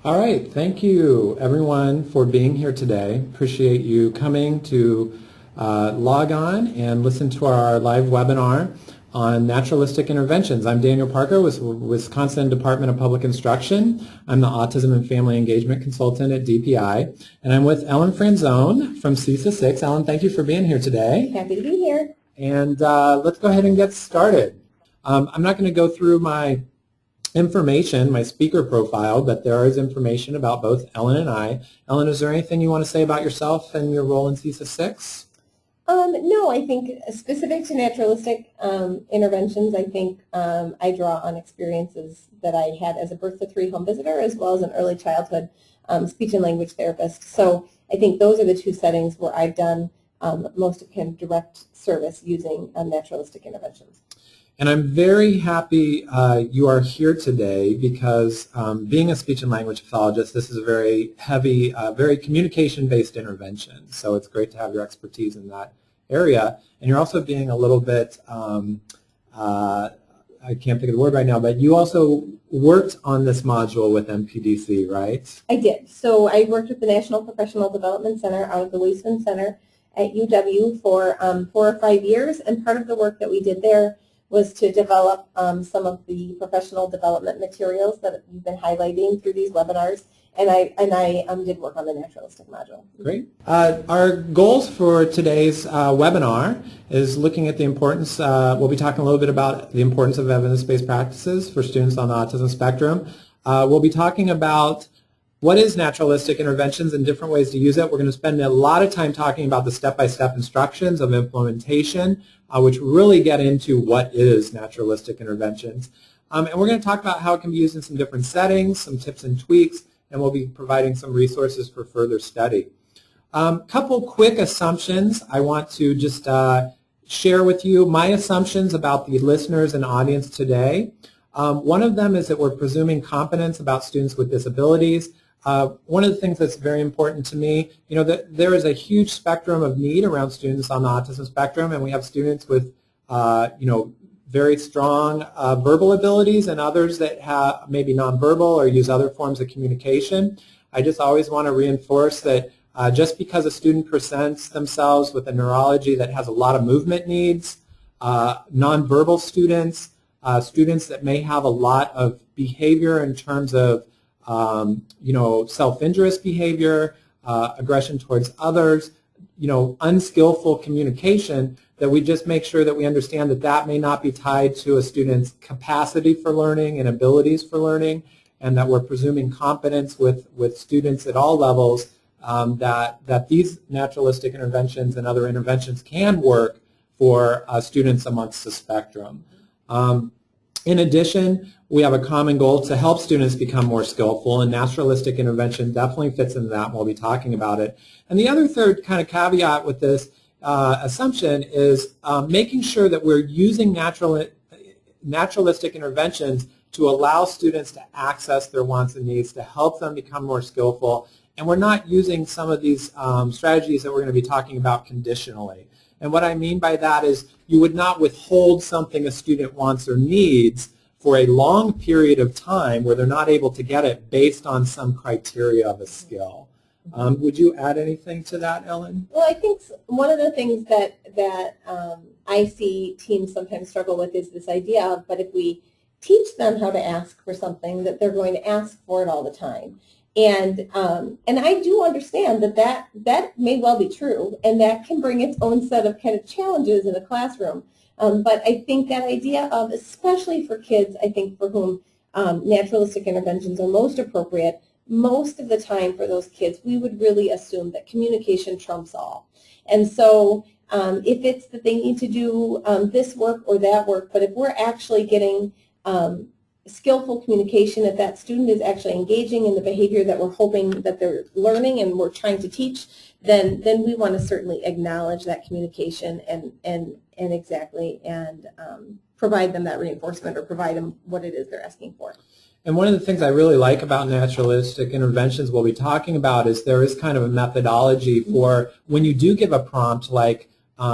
All right, thank you everyone for being here today. Appreciate you coming to log on and listen to our live webinar on naturalistic interventions. I'm Daniel Parker with Wisconsin Department of Public Instruction. I'm the Autism and Family Engagement Consultant at DPI, and I'm with Ellen Franzone from CESA 6. Ellen, thank you for being here today. Happy to be here. And let's go ahead and get started. I'm not going to go through my information, my speaker profile, but there is information about both Ellen and I. Ellen, is there anything you want to say about yourself and your role in CESA 6? No, I think specific to naturalistic interventions, I think I draw on experiences that I had as a birth to 3 home visitor as well as an early childhood speech and language therapist. So I think those are the two settings where I've done most of kind of direct service using naturalistic interventions. And I'm very happy you are here today because being a speech and language pathologist, this is a very heavy, very communication-based intervention. So it's great to have your expertise in that area. And you're also being a little bit, I can't think of the word right now, but you also worked on this module with MPDC, right? I did. So I worked with the National Professional Development Center out of the Weisman Center at UW for 4 or 5 years. And part of the work that we did there was to develop some of the professional development materials that you've been highlighting through these webinars, and I did work on the naturalistic module. Great. Our goals for today's webinar is looking at the importance, we'll be talking a little bit about the importance of evidence-based practices for students on the autism spectrum. We'll be talking about what is naturalistic interventions and different ways to use it. We're going to spend a lot of time talking about the step-by-step instructions of implementation, which really get into what is naturalistic interventions. And we're going to talk about how it can be used in some different settings, some tips and tweaks, and we'll be providing some resources for further study. Couple quick assumptions I want to just share with you. My assumptions about the listeners and audience today. One of them is that we're presuming competence about students with disabilities. One of the things that's very important to me, that there is a huge spectrum of need around students on the autism spectrum, and we have students with, very strong verbal abilities and others that have maybe nonverbal or use other forms of communication. I just always want to reinforce that just because a student presents themselves with a neurology that has a lot of movement needs, nonverbal students, students that may have a lot of behavior in terms of self-injurious behavior, aggression towards others, unskillful communication, that we just make sure that we understand that that may not be tied to a student's capacity for learning and abilities for learning, and that we're presuming competence with students at all levels, that these naturalistic interventions and other interventions can work for students amongst the spectrum. In addition, we have a common goal to help students become more skillful, and naturalistic intervention definitely fits into that, and we'll be talking about it. And the other third kind of caveat with this assumption is making sure that we're using naturalistic interventions to allow students to access their wants and needs, to help them become more skillful, and we're not using some of these strategies that we're going to be talking about conditionally. And what I mean by that is you would not withhold something a student wants or needs for a long period of time where they're not able to get it based on some criteria of a skill. Would you add anything to that, Ellen? Well, I think one of the things that I see teams sometimes struggle with is this idea of, but if we teach them how to ask for something, that they're going to ask for it all the time. And I do understand that may well be true, and that can bring its own set of kind of challenges in a classroom. But I think that idea of, especially for kids, I think for whom naturalistic interventions are most appropriate, most of the time for those kids, we would really assume that communication trumps all. And so if it's that they need to do this work or that work, but if we're actually getting skillful communication, if that student is actually engaging in the behavior that we're hoping that they're learning and we're trying to teach, then we want to certainly acknowledge that communication and provide them that reinforcement or provide them what it is they're asking for. And one of the things I really like about naturalistic interventions we'll be talking about is there is kind of a methodology for when you do give a prompt like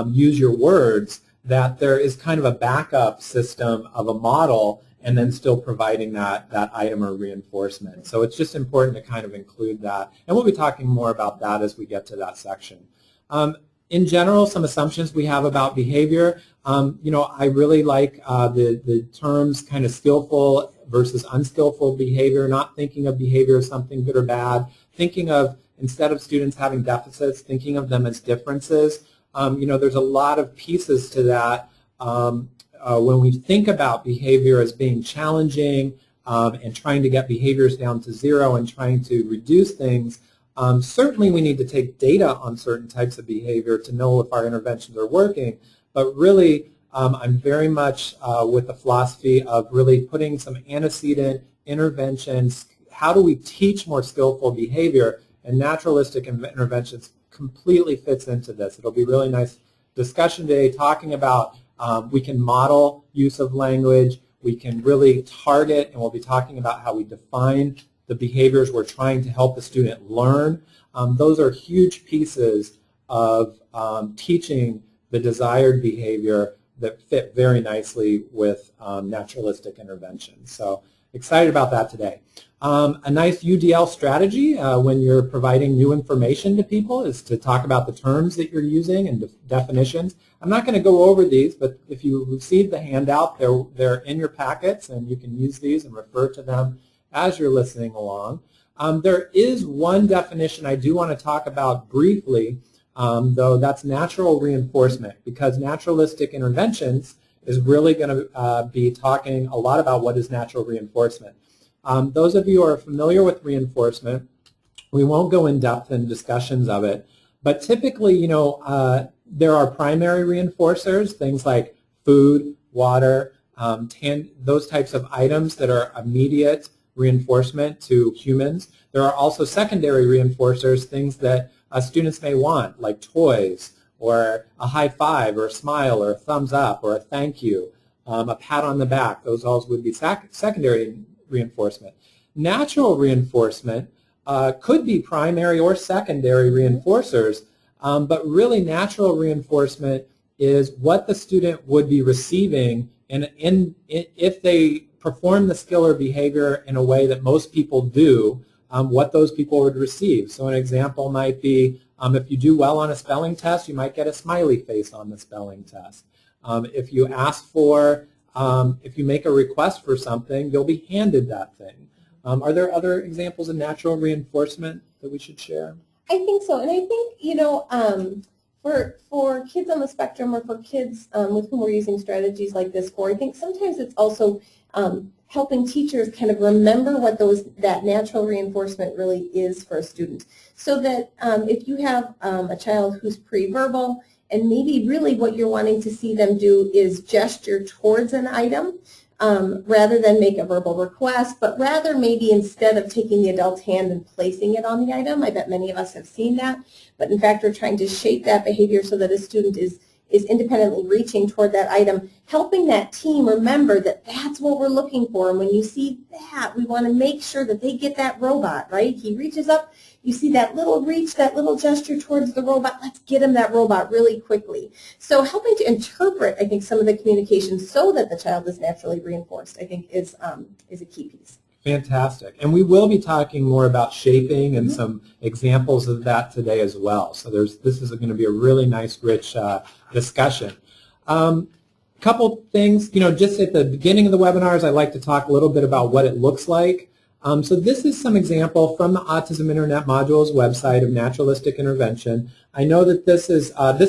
use your words, that there is kind of a backup system of a model and then still providing that item or reinforcement. So it's just important to kind of include that. And we'll be talking more about that as we get to that section. In general, some assumptions we have about behavior. I really like the terms kind of skillful versus unskillful behavior, not thinking of behavior as something good or bad, thinking of, instead of students having deficits, thinking of them as differences. There's a lot of pieces to that. When we think about behavior as being challenging and trying to get behaviors down to zero and trying to reduce things, certainly we need to take data on certain types of behavior to know if our interventions are working, but really I'm very much with the philosophy of really putting some antecedent interventions. How do we teach more skillful behavior? And naturalistic interventions completely fits into this. It'll be a really nice discussion today talking about we can model use of language, we can really target, and we'll be talking about how we define the behaviors we're trying to help the student learn. Those are huge pieces of teaching the desired behavior that fit very nicely with naturalistic interventions. So excited about that today. A nice UDL strategy when you're providing new information to people is to talk about the terms that you're using and definitions. I'm not going to go over these, but if you receive the handout, they're in your packets, and you can use these and refer to them as you're listening along. There is one definition I do want to talk about briefly, though that's natural reinforcement, because naturalistic interventions is really going to be talking a lot about what is natural reinforcement. Those of you who are familiar with reinforcement, we won't go in depth in discussions of it, but typically, there are primary reinforcers, things like food, water, those types of items that are immediate reinforcement to humans. There are also secondary reinforcers, things that students may want, like toys, or a high five, or a smile, or a thumbs up, or a thank you, a pat on the back. Those all would be secondary reinforcement. Natural reinforcement could be primary or secondary reinforcers, but really natural reinforcement is what the student would be receiving if they perform the skill or behavior in a way that most people do, what those people would receive. So an example might be if you do well on a spelling test, you might get a smiley face on the spelling test. If you ask for, if you make a request for something, you'll be handed that thing. Are there other examples of natural reinforcement that we should share? I think so, and I think, for kids on the spectrum, or for kids with whom we're using strategies like this for, I think sometimes it's also helping teachers kind of remember what that natural reinforcement really is for a student. So that if you have a child who's pre-verbal, and maybe really what you're wanting to see them do is gesture towards an item, rather than make a verbal request, but rather maybe instead of taking the adult's hand and placing it on the item. I bet many of us have seen that, but in fact we're trying to shape that behavior so that a student is independently reaching toward that item, helping that team remember that that's what we're looking for. And when you see that, we want to make sure that they get that robot, right? He reaches up, you see that little reach, that little gesture towards the robot, let's get him that robot really quickly. So helping to interpret, I think, some of the communication so that the child is naturally reinforced, I think, is a key piece. Fantastic. And we will be talking more about shaping and some examples of that today as well. So this is going to be a really nice, rich discussion. Couple things, just at the beginning of the webinars, I like to talk a little bit about what it looks like. So this is some example from the Autism Internet Modules website of naturalistic intervention. I know that this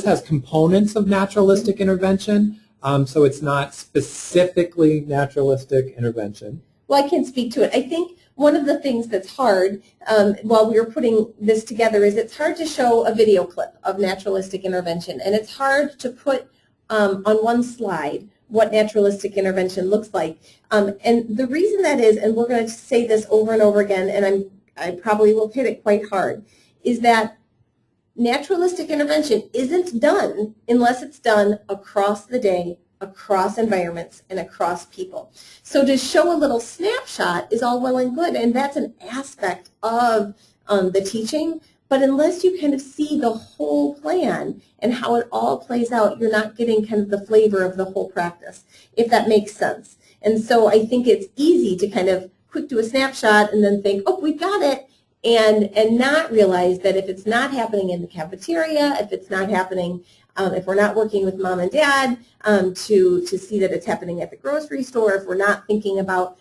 has components of naturalistic intervention, so it's not specifically naturalistic intervention. Well, I can speak to it. I think one of the things that's hard while we were putting this together is it's hard to show a video clip of naturalistic intervention, and it's hard to put on one slide what naturalistic intervention looks like. And the reason that is, and we're going to say this over and over again, and I probably will hit it quite hard, is that naturalistic intervention isn't done unless it's done across the day, across environments, and across people. So to show a little snapshot is all well and good, and that's an aspect of the teaching, but unless you kind of see the whole plan and how it all plays out, you're not getting kind of the flavor of the whole practice, if that makes sense. And so I think it's easy to kind of quick do a snapshot and then think, oh, we've got it, and not realize that if it's not happening in the cafeteria, if it's not happening, if we're not working with mom and dad to see that it's happening at the grocery store, if we're not thinking about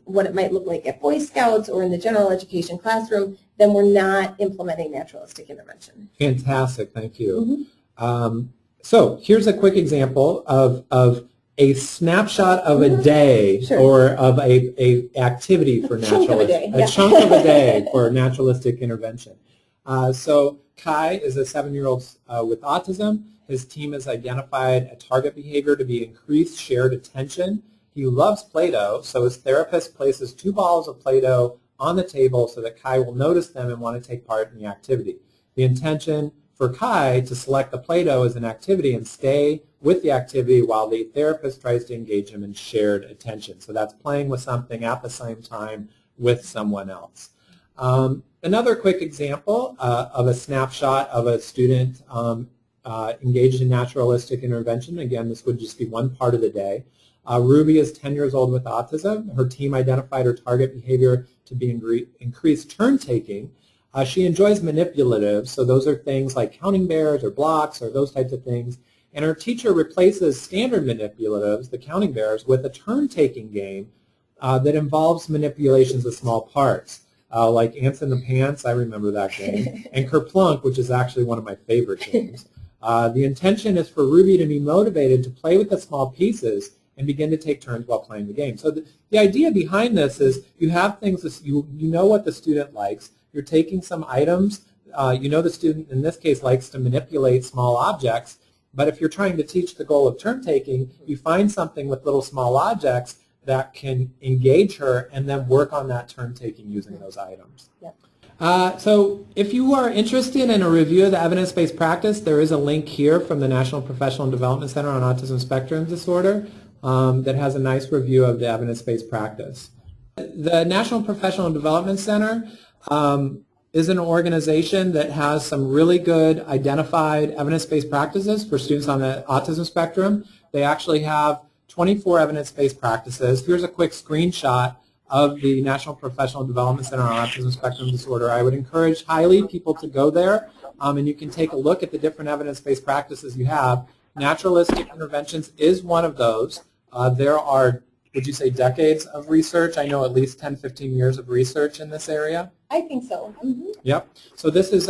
what it might look like at Boy Scouts or in the general education classroom, then we're not implementing naturalistic intervention. Fantastic, thank you. So here's a quick example of a snapshot of a day or of a activity for naturalistic, a chunk of a day for naturalistic intervention. So Kai is a 7-year-old with autism. His team has identified a target behavior to be increased shared attention. He loves Play-Doh, so his therapist places 2 balls of Play-Doh on the table so that Kai will notice them and want to take part in the activity. The intention for Kai to select the Play-Doh as an activity and stay with the activity while the therapist tries to engage him in shared attention. So that's playing with something at the same time with someone else. Another quick example of a snapshot of a student engaged in naturalistic intervention. Again, this would just be one part of the day. Ruby is 10 years old with autism. Her team identified her target behavior to be increased turn-taking. She enjoys manipulative, so those are things like counting bears or blocks or those types of things. And her teacher replaces standard manipulatives, the counting bears, with a turn-taking game that involves manipulations of small parts, like Ants in the Pants, I remember that game, and Kerplunk, which is actually one of my favorite games. The intention is for Ruby to be motivated to play with the small pieces and begin to take turns while playing the game. So the idea behind this is you have things, that you know what the student likes, you're taking some items, you know the student in this case likes to manipulate small objects, but if you're trying to teach the goal of turn-taking, you find something with little small objects that can engage her and then work on that turn-taking using those items. Yeah. So if you are interested in a review of the evidence-based practice, there is a link here from the National Professional Development Center on Autism Spectrum Disorder that has a nice review of the evidence-based practice. The National Professional Development Center is an organization that has some really good identified evidence-based practices for students on the autism spectrum. They actually have 24 evidence-based practices. Here's a quick screenshot of the National Professional Development Center on Autism Spectrum Disorder. I would encourage highly people to go there, and you can take a look at the different evidence-based practices you have. Naturalistic interventions is one of those. There are, would you say, decades of research? I know at least 10, 15 years of research in this area. I think so. Yep. So this is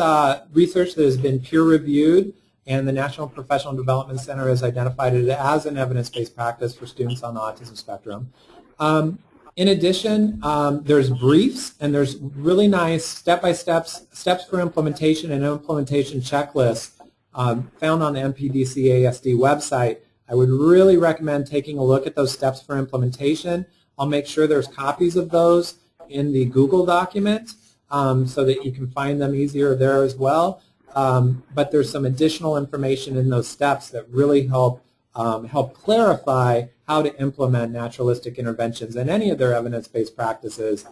research that has been peer-reviewed, and the National Professional Development Center has identified it as an evidence-based practice for students on the autism spectrum. In addition, there's briefs, and there's really nice step-by-step steps for implementation and implementation checklists found on the NPDCASD website. I would really recommend taking a look at those steps for implementation. I'll make sure there's copies of those in the Google document so that you can find them easier there as well. But there's some additional information in those steps that really help clarify how to implement naturalistic interventions and any of their evidence-based practices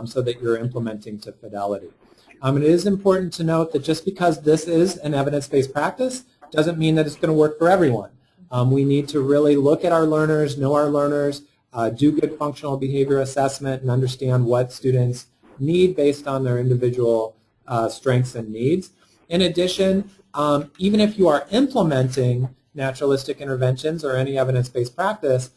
so that you're implementing to fidelity. It is important to note that just because this is an evidence-based practice doesn't mean that it's going to work for everyone. We need to really look at our learners, know our learners, do good functional behavior assessment, and understand what students need based on their individual strengths and needs. In addition, even if you are implementing naturalistic interventions or any evidence-based practice,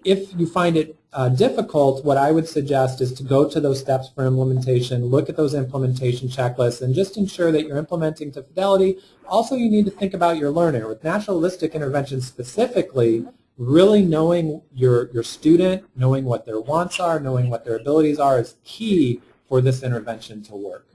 if you find it difficult, what I would suggest is to go to those steps for implementation, look at those implementation checklists, and just ensure that you're implementing to fidelity. Also, you need to think about your learner. With naturalistic interventions specifically, really knowing your student, knowing what their wants are, knowing what their abilities are is key for this intervention to work.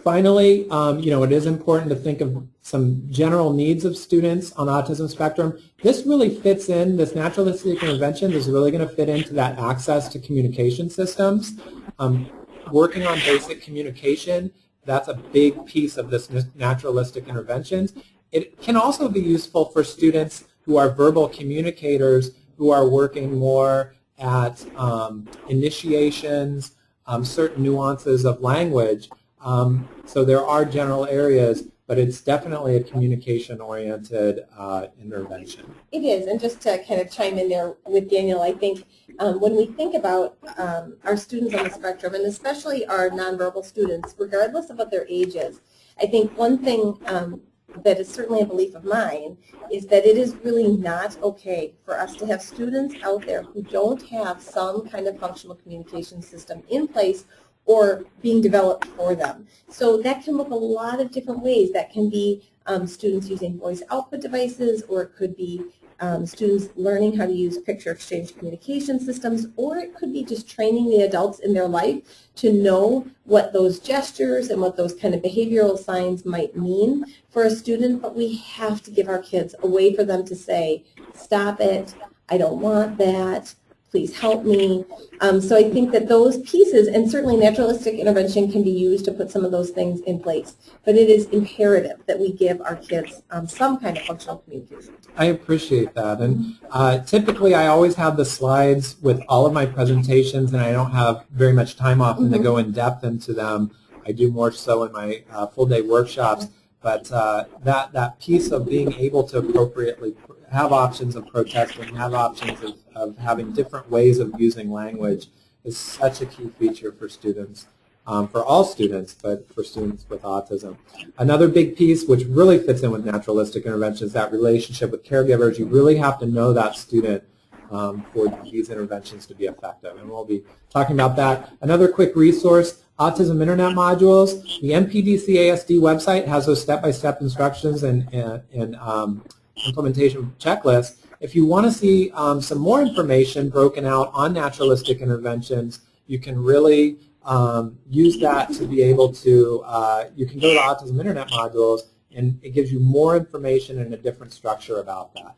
Finally, it is important to think of some general needs of students on autism spectrum. This really fits in, this naturalistic intervention is really going to fit into that access to communication systems. Working on basic communication, that's a big piece of this naturalistic interventions. It can also be useful for students who are verbal communicators who are working more at initiations, certain nuances of language. So there are general areas but it's definitely a communication-oriented intervention. It is, and just to kind of chime in there with Daniel, I think when we think about our students on the spectrum, and especially our nonverbal students, regardless of what their age is, I think one thing that is certainly a belief of mine is that it is really not okay for us to have students out there who don't have some kind of functional communication system in place or being developed for them. So that can look a lot of different ways. That can be students using voice output devices, or it could be students learning how to use picture exchange communication systems, or it could be just training the adults in their life to know what those gestures and what those kind of behavioral signs might mean for a student. But we have to give our kids a way for them to say, stop it, I don't want that, please help me. So I think that those pieces, and certainly naturalistic intervention can be used to put some of those things in place, but it is imperative that we give our kids some kind of functional communication. I appreciate that, and typically I always have the slides with all of my presentations, and I don't have very much time often to go in depth into them. I do more so in my full-day workshops, but that piece of being able to appropriately have options of protesting, have options of having different ways of using language is such a key feature for students, for all students, but for students with autism. Another big piece which really fits in with naturalistic interventions is that relationship with caregivers. You really have to know that student for these interventions to be effective, and we'll be talking about that. Another quick resource, Autism Internet Modules. The MPDC-ASD website has those step-by-step instructions and implementation checklist. If you want to see some more information broken out on naturalistic interventions, you can really use that to be able to, you can go to Autism Internet Modules, and it gives you more information and a different structure about that.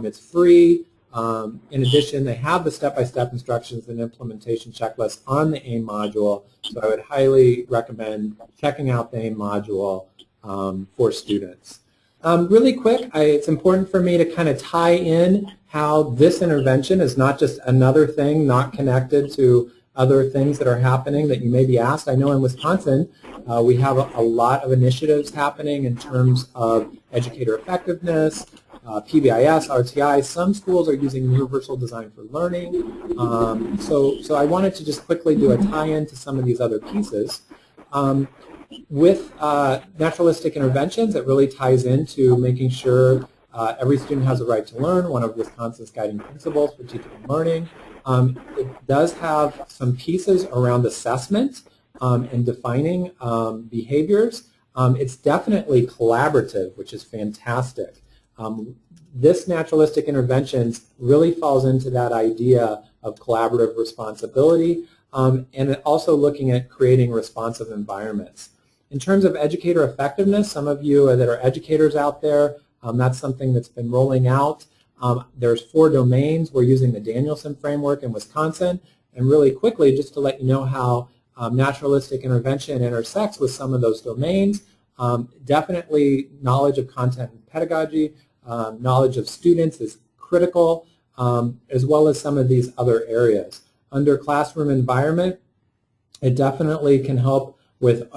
It's free. In addition, they have the step-by-step instructions and implementation checklist on the AIM module, so I would highly recommend checking out the AIM module for students. Really quick, it's important for me to kind of tie in how this intervention is not just another thing not connected to other things that are happening that you may be asked. I know in Wisconsin we have a lot of initiatives happening in terms of educator effectiveness, PBIS, RTI. Some schools are using Universal Design for Learning. So I wanted to just quickly do a tie-in to some of these other pieces. With naturalistic interventions, it really ties into making sure every student has a right to learn, one of Wisconsin's guiding principles for teaching and learning. It does have some pieces around assessment and defining behaviors. It's definitely collaborative, which is fantastic. This naturalistic interventions really falls into that idea of collaborative responsibility, and also looking at creating responsive environments. In terms of educator effectiveness, some of you that are educators out there, that's something that's been rolling out. There's 4 domains. We're using the Danielson framework in Wisconsin, and really quickly, just to let you know how naturalistic intervention intersects with some of those domains, definitely knowledge of content and pedagogy, knowledge of students is critical, as well as some of these other areas. Under classroom environment, it definitely can help with,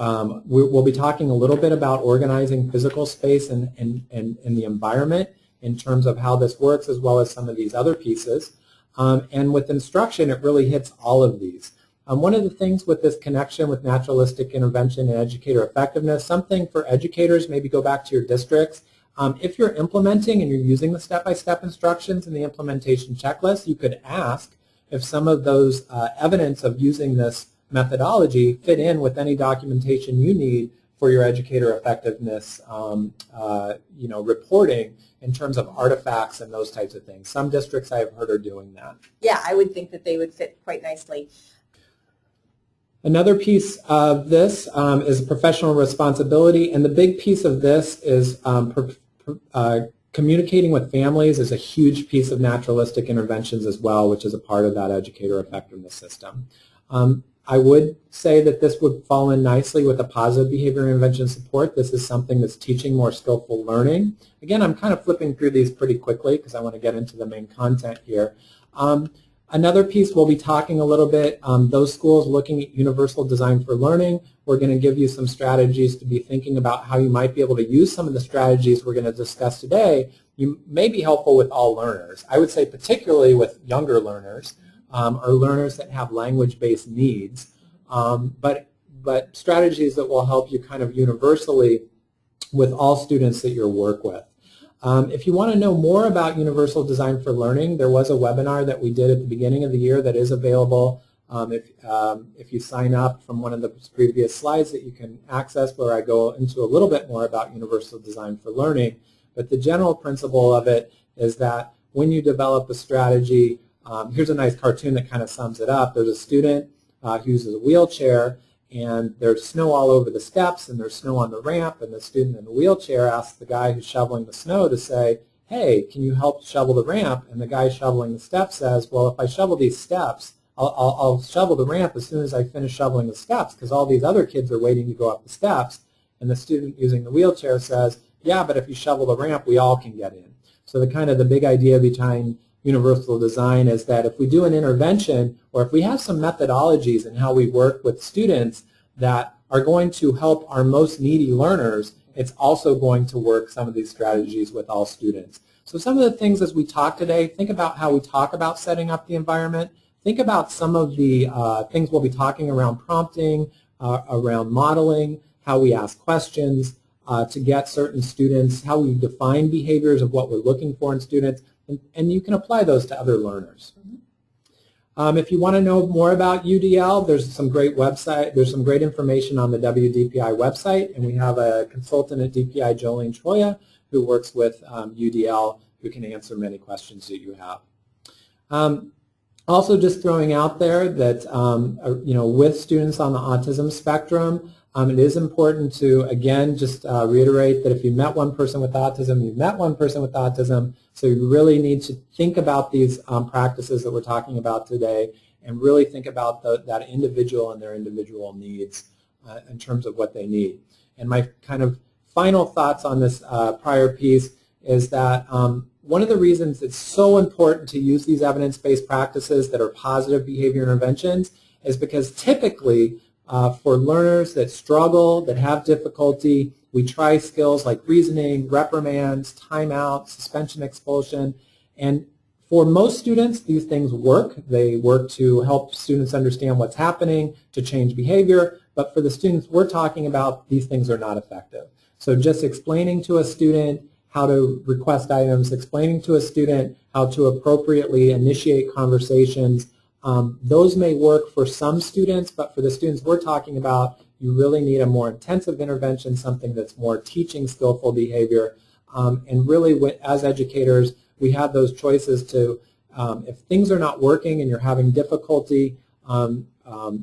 we'll be talking a little bit about organizing physical space and the environment in terms of how this works, as well as some of these other pieces. And with instruction, it really hits all of these. One of the things with this connection with naturalistic intervention and educator effectiveness, something for educators, maybe go back to your districts. If you're implementing and you're using the step-by-step instructions in the implementation checklist, you could ask if some of those evidence of using this methodology fit in with any documentation you need for your educator effectiveness reporting in terms of artifacts and those types of things. Some districts I've heard are doing that. Yeah, I would think that they would fit quite nicely. Another piece of this is professional responsibility, and the big piece of this is communicating with families is a huge piece of naturalistic interventions as well, which is a part of that educator effectiveness system. I would say that this would fall in nicely with a positive behavior intervention support. This is something that's teaching more skillful learning. Again, I'm kind of flipping through these pretty quickly because I want to get into the main content here. Another piece we'll be talking a little bit, those schools looking at universal design for learning. We're going to give you some strategies to be thinking about how you might be able to use some of the strategies we're going to discuss today. You may be helpful with all learners. I would say particularly with younger learners or learners that have language-based needs, but strategies that will help you kind of universally with all students that you work with. If you want to know more about Universal Design for Learning, there was a webinar that we did at the beginning of the year that is available if you sign up from one of the previous slides that you can access, where I go into a little bit more about Universal Design for Learning. But the general principle of it is that when you develop a strategy, here's a nice cartoon that kind of sums it up. There's a student who uses a wheelchair, and there's snow all over the steps, and there's snow on the ramp, and the student in the wheelchair asks the guy who's shoveling the snow to say, hey, can you help shovel the ramp? And the guy shoveling the steps says, well, if I shovel these steps, I'll shovel the ramp as soon as I finish shoveling the steps, because all these other kids are waiting to go up the steps. And the student using the wheelchair says, yeah, but if you shovel the ramp, we all can get in. So the big idea behind universal design is that if we do an intervention, or if we have some methodologies in how we work with students that are going to help our most needy learners, it's also going to work some of these strategies with all students. So some of the things as we talk today, think about how we talk about setting up the environment. Think about some of the things we'll be talking around prompting, around modeling, how we ask questions to get certain students, how we define behaviors of what we're looking for in students. And you can apply those to other learners. If you want to know more about UDL, there's some great information on the WDPI website, and we have a consultant at DPI, Jolene Troya, who works with UDL, who can answer many questions that you have. Also, just throwing out there that with students on the autism spectrum, it is important to, again, just reiterate that if you met one person with autism, you've met one person with autism, so you really need to think about these practices that we're talking about today and really think about that individual and their individual needs in terms of what they need. And my kind of final thoughts on this prior piece is that one of the reasons it's so important to use these evidence-based practices that are positive behavior interventions is because typically for learners that struggle, that have difficulty, we try skills like reasoning, reprimands, timeout, suspension, expulsion, and for most students these things work. They work to help students understand what's happening, to change behavior, but for the students we're talking about, these things are not effective. So just explaining to a student how to request items, explaining to a student how to appropriately initiate conversations, those may work for some students, but for the students we're talking about, you really need a more intensive intervention, something that's more teaching skillful behavior. And really, as educators, we have those choices to, if things are not working and you're having difficulty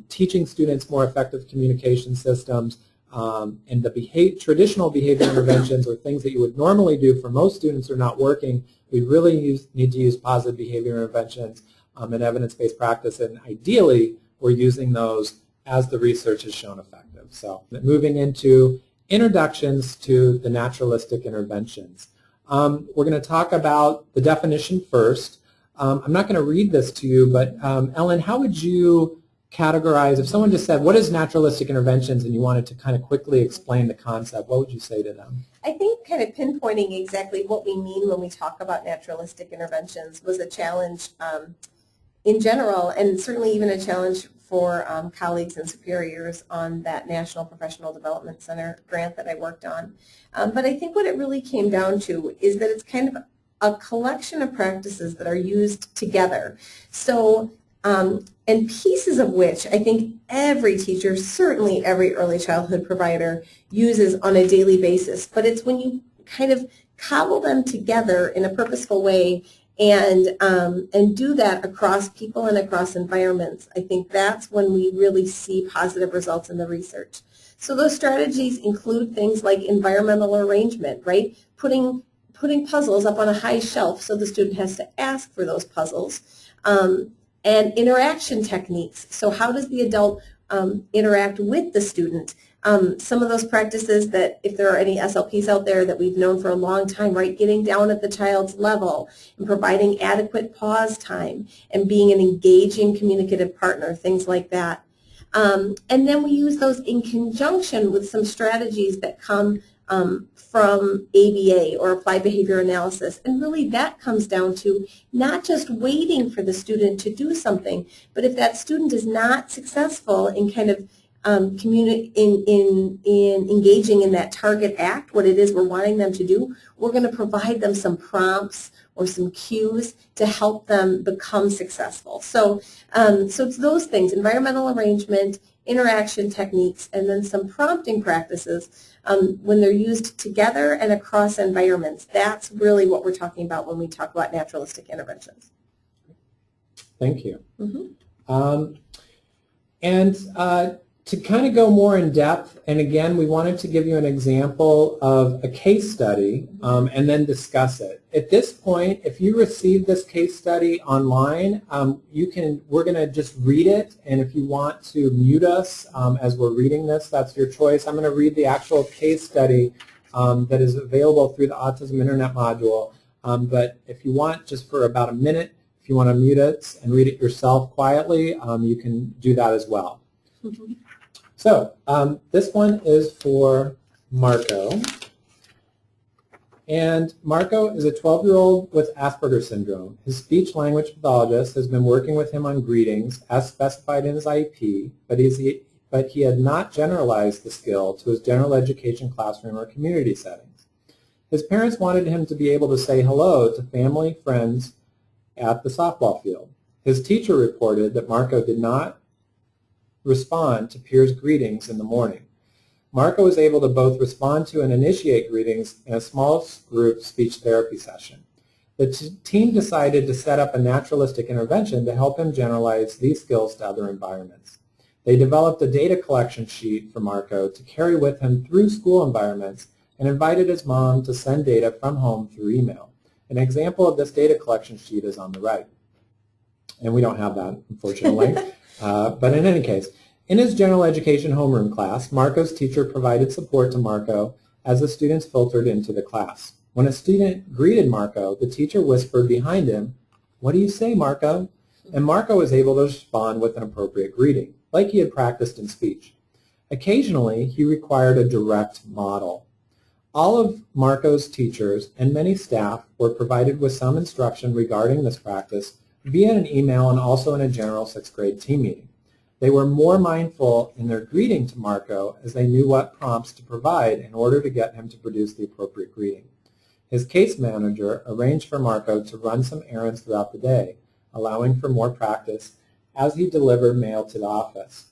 teaching students more effective communication systems, and the traditional behavior interventions or things that you would normally do for most students are not working, we really need to use positive behavior interventions and evidence-based practice, and ideally we're using those as the research has shown effective. So moving into introductions to the naturalistic interventions. We're going to talk about the definition first. I'm not going to read this to you, but Ellen, how would you categorize, if someone just said, what is naturalistic interventions, and you wanted to kind of quickly explain the concept, what would you say to them? I think kind of pinpointing exactly what we mean when we talk about naturalistic interventions was a challenge in general, and certainly even a challenge for colleagues and superiors on that National Professional Development Center grant that I worked on. But I think what it really came down to is that it's kind of a collection of practices that are used together. So, and pieces of which I think every teacher, certainly every early childhood provider, uses on a daily basis. But it's when you kind of cobble them together in a purposeful way and do that across people and across environments, I think that's when we really see positive results in the research. So those strategies include things like environmental arrangement, right? Putting puzzles up on a high shelf so the student has to ask for those puzzles. And interaction techniques. So how does the adult interact with the student? Some of those practices that, if there are any SLPs out there that we've known for a long time, right, getting down at the child's level and providing adequate pause time and being an engaging communicative partner, things like that. And then we use those in conjunction with some strategies that come from ABA, or applied behavior analysis. And really that comes down to not just waiting for the student to do something, but if that student is not successful in kind of in engaging in that target act, what it is we're wanting them to do, we're going to provide them some prompts or some cues to help them become successful. So, so it's those things: environmental arrangement, interaction techniques, and then some prompting practices when they're used together and across environments. That's really what we're talking about when we talk about naturalistic interventions. Thank you. To kind of go more in depth, and again, we wanted to give you an example of a case study and then discuss it. At this point, if you received this case study online, we're going to just read it, and if you want to mute us as we're reading this, that's your choice. I'm going to read the actual case study that is available through the Autism Internet module, but if you want, just for about a minute, if you want to mute it and read it yourself quietly, you can do that as well. So this one is for Marco, and Marco is a 12-year-old with Asperger's syndrome. His speech-language pathologist has been working with him on greetings as specified in his IEP, but he had not generalized the skill to his general education classroom or community settings. His parents wanted him to be able to say hello to family, friends at the softball field. His teacher reported that Marco did not respond to peers' greetings in the morning. Marco was able to both respond to and initiate greetings in a small group speech therapy session. The team decided to set up a naturalistic intervention to help him generalize these skills to other environments. They developed a data collection sheet for Marco to carry with him through school environments and invited his mom to send data from home through email. An example of this data collection sheet is on the right. And we don't have that, unfortunately. But in any case, in his general education homeroom class, Marco's teacher provided support to Marco as the students filtered into the class. When a student greeted Marco, the teacher whispered behind him, "What do you say, Marco?" And Marco was able to respond with an appropriate greeting, like he had practiced in speech. Occasionally, he required a direct model. All of Marco's teachers and many staff were provided with some instruction regarding this practice via an email and also in a general 6th grade team meeting. They were more mindful in their greeting to Marco as they knew what prompts to provide in order to get him to produce the appropriate greeting. His case manager arranged for Marco to run some errands throughout the day, allowing for more practice as he delivered mail to the office,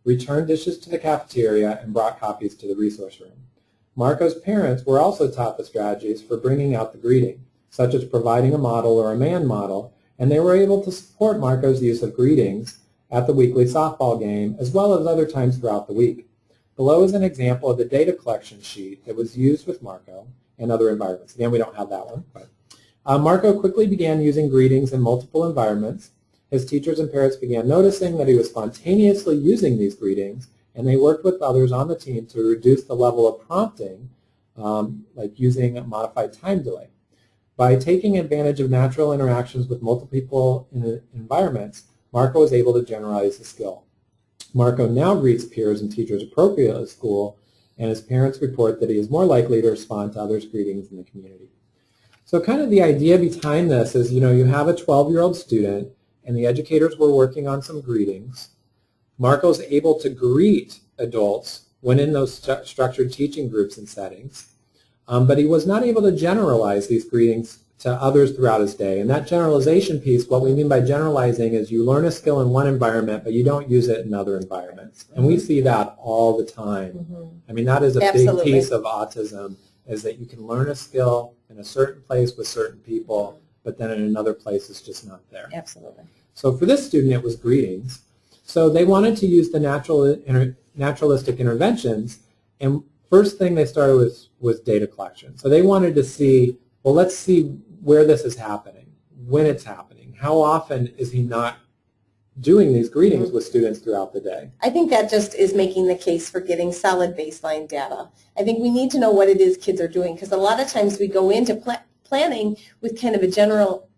returned dishes to the cafeteria, and brought copies to the resource room. Marco's parents were also taught the strategies for bringing out the greeting, such as providing a model or a man model, and they were able to support Marco's use of greetings at the weekly softball game, as well as other times throughout the week. Below is an example of the data collection sheet that was used with Marco in other environments. Again, we don't have that one. But Marco quickly began using greetings in multiple environments. His teachers and parents began noticing that he was spontaneously using these greetings, and they worked with others on the team to reduce the level of prompting, like using a modified time delay. By taking advantage of natural interactions with multiple people in environments, Marco was able to generalize the skill. Marco now greets peers and teachers appropriately at school, and his parents report that he is more likely to respond to others' greetings in the community. So kind of the idea behind this is, you have a 12-year-old student, and the educators were working on some greetings. Marco's able to greet adults when in those structured teaching groups and settings, but he was not able to generalize these greetings to others throughout his day. And that generalization piece, what we mean by generalizing is you learn a skill in one environment, but you don't use it in other environments. And we see that all the time. I mean, that is a big piece of autism, is that you can learn a skill in a certain place with certain people, but then in another place it's just not there. Absolutely. So for this student, it was greetings. So they wanted to use the naturalistic interventions, and first thing they started with was data collection. So they wanted to see, well, let's see where this is happening, when it's happening, how often is he not doing these greetings with students throughout the day. I think that just is making the case for getting solid baseline data. I think we need to know what it is kids are doing, because a lot of times we go into planning with kind of a general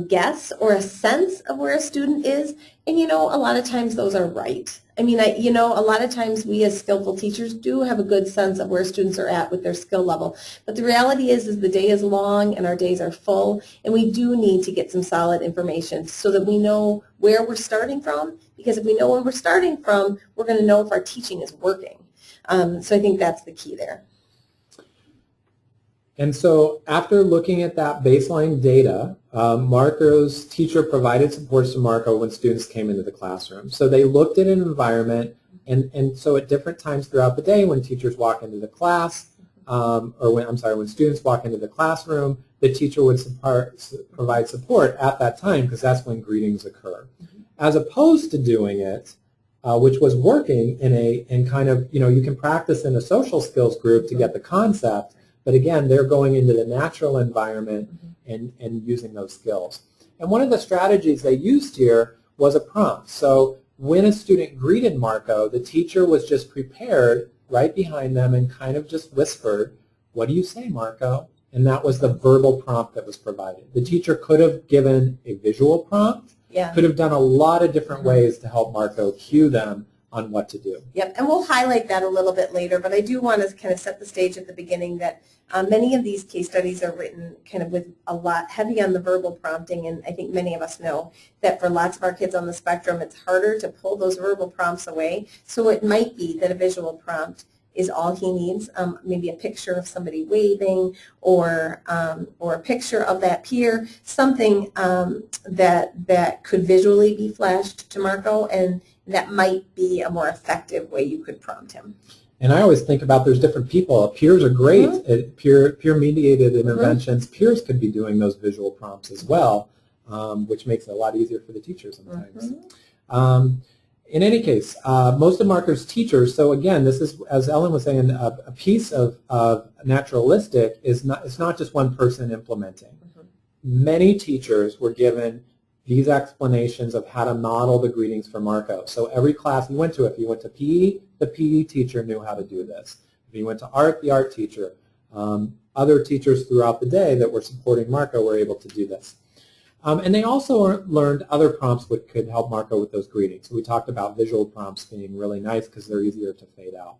guess or a sense of where a student is, and a lot of times those are right. I mean, a lot of times we as skillful teachers do have a good sense of where students are at with their skill level, but the reality is the day is long and our days are full, and we do need to get some solid information so that we know where we're starting from, because if we know where we're starting from, we're going to know if our teaching is working. So I think that's the key there. And so after looking at that baseline data, Marco's teacher provided supports to Marco when students came into the classroom. So they looked at an environment, and so at different times throughout the day when teachers walk into the class, when students walk into the classroom, the teacher would provide support at that time, because that's when greetings occur. As opposed to doing it, which was working in kind of, you can practice in a social skills group to get the concept, but again, they're going into the natural environment and using those skills. And one of the strategies they used here was a prompt. So when a student greeted Marco, the teacher was just prepared right behind them and kind of just whispered, "What do you say, Marco?" And that was the verbal prompt that was provided. The teacher could have given a visual prompt, could have done a lot of different ways to help Marco cue them on what to do. Yep, and we'll highlight that a little bit later, but I do want to kind of set the stage at the beginning that many of these case studies are written kind of with a lot heavy on the verbal prompting, and I think many of us know that for lots of our kids on the spectrum, it's harder to pull those verbal prompts away, so it might be that a visual prompt is all he needs, maybe a picture of somebody waving or a picture of that peer, something that could visually be flashed to Marco, and that might be a more effective way you could prompt him. And I always think about there's different people. Peers are great at peer-mediated interventions. Peers could be doing those visual prompts as well, which makes it a lot easier for the teachers sometimes. In any case, most of Marco's teachers, so again, this is, as Ellen was saying, a piece of Naturalistic is not, it's not just one person implementing. Many teachers were given these explanations of how to model the greetings for Marco. So every class you went to, if you went to PE, the PE teacher knew how to do this. If you went to art, the art teacher. Other teachers throughout the day that were supporting Marco were able to do this. And they also learned other prompts which could help Marco with those greetings. So we talked about visual prompts being really nice because they're easier to fade out.